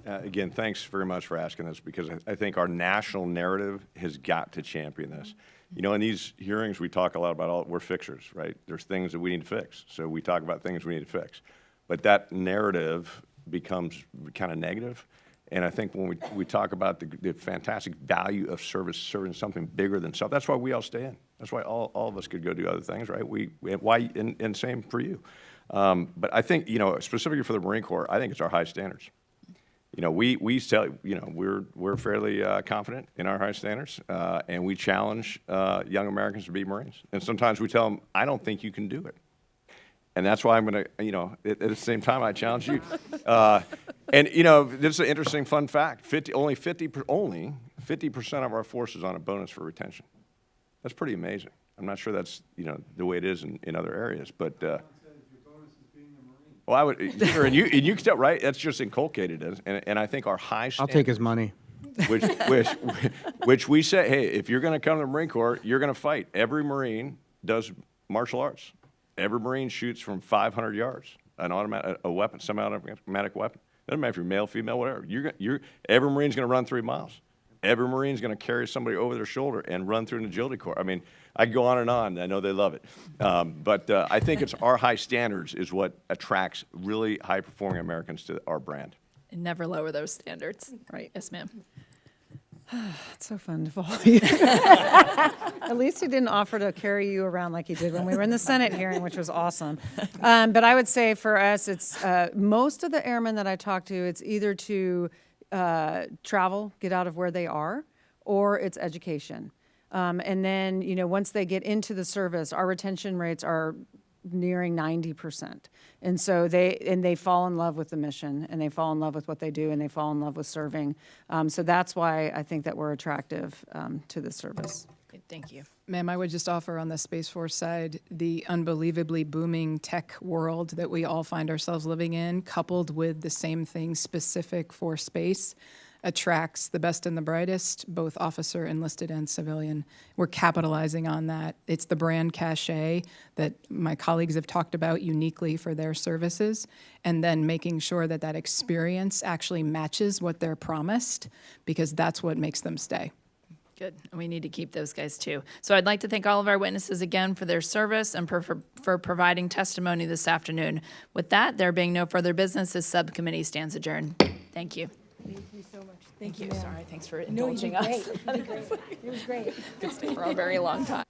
Again, thanks very much for asking this, because I think our national narrative has got to champion this. You know, in these hearings, we talk a lot about we're fixers, right? There's things that we need to fix. So we talk about things we need to fix. But that narrative becomes kind of negative. And I think when we talk about the fantastic value of serving something bigger than self, that's why we all stay in. That's why all of us could go do other things, right? And same for you. But I think, you know, specifically for the Marine Corps, I think it's our high standards. You know, we tell, you know, we're fairly confident in our high standards, and we challenge young Americans to be Marines. And sometimes we tell them, I don't think you can do it. And that's why I'm going to, you know, at the same time, I challenge you. And, you know, this is an interesting fun fact. Only 50% of our force is on a bonus for retention. That's pretty amazing. I'm not sure that's, you know, the way it is in other areas. But, well, I would, sure, and you can tell, right? That's just inculcated. And I think our high standards. I'll take his money. Which we say, hey, if you're going to come to the Marine Corps, you're going to fight. Every Marine does martial arts. Every Marine shoots from 500 yards, a weapon, semi-automatic weapon. Doesn't matter if you're male, female, whatever. Every Marine's going to run 3 miles. Every Marine's going to carry somebody over their shoulder and run through an agility course. I mean, I could go on and on. I know they love it. But I think it's our high standards is what attracts really high-performing Americans to our brand. And never lower those standards. Right. Yes, ma'am. It's so fun to follow you. At least he didn't offer to carry you around like he did when we were in the Senate hearing, which was awesome. But I would say for us, it's most of the airmen that I talk to, it's either to travel, get out of where they are, or it's education. And then, you know, once they get into the service, our retention rates are nearing 90%. And so they fall in love with the mission, and they fall in love with what they do, and they fall in love with serving. So that's why I think that we're attractive to the service. Thank you. Ma'am, I would just offer on the Space Force side, the unbelievably booming tech world that we all find ourselves living in, coupled with the same thing specific for space, attracts the best and the brightest, both officer, enlisted, and civilian. We're capitalizing on that. It's the brand cachet that my colleagues have talked about uniquely for their services, and then making sure that that experience actually matches what they're promised, because that's what makes them stay. Good. And we need to keep those guys too. So I'd like to thank all of our witnesses again for their service and for providing testimony this afternoon. With that, there being no further business, this subcommittee stands adjourned. Thank you. Thank you so much. Thank you. Sorry. Thanks for No, you indulging did us. great. You did great. It was great. Could stay for a very long time.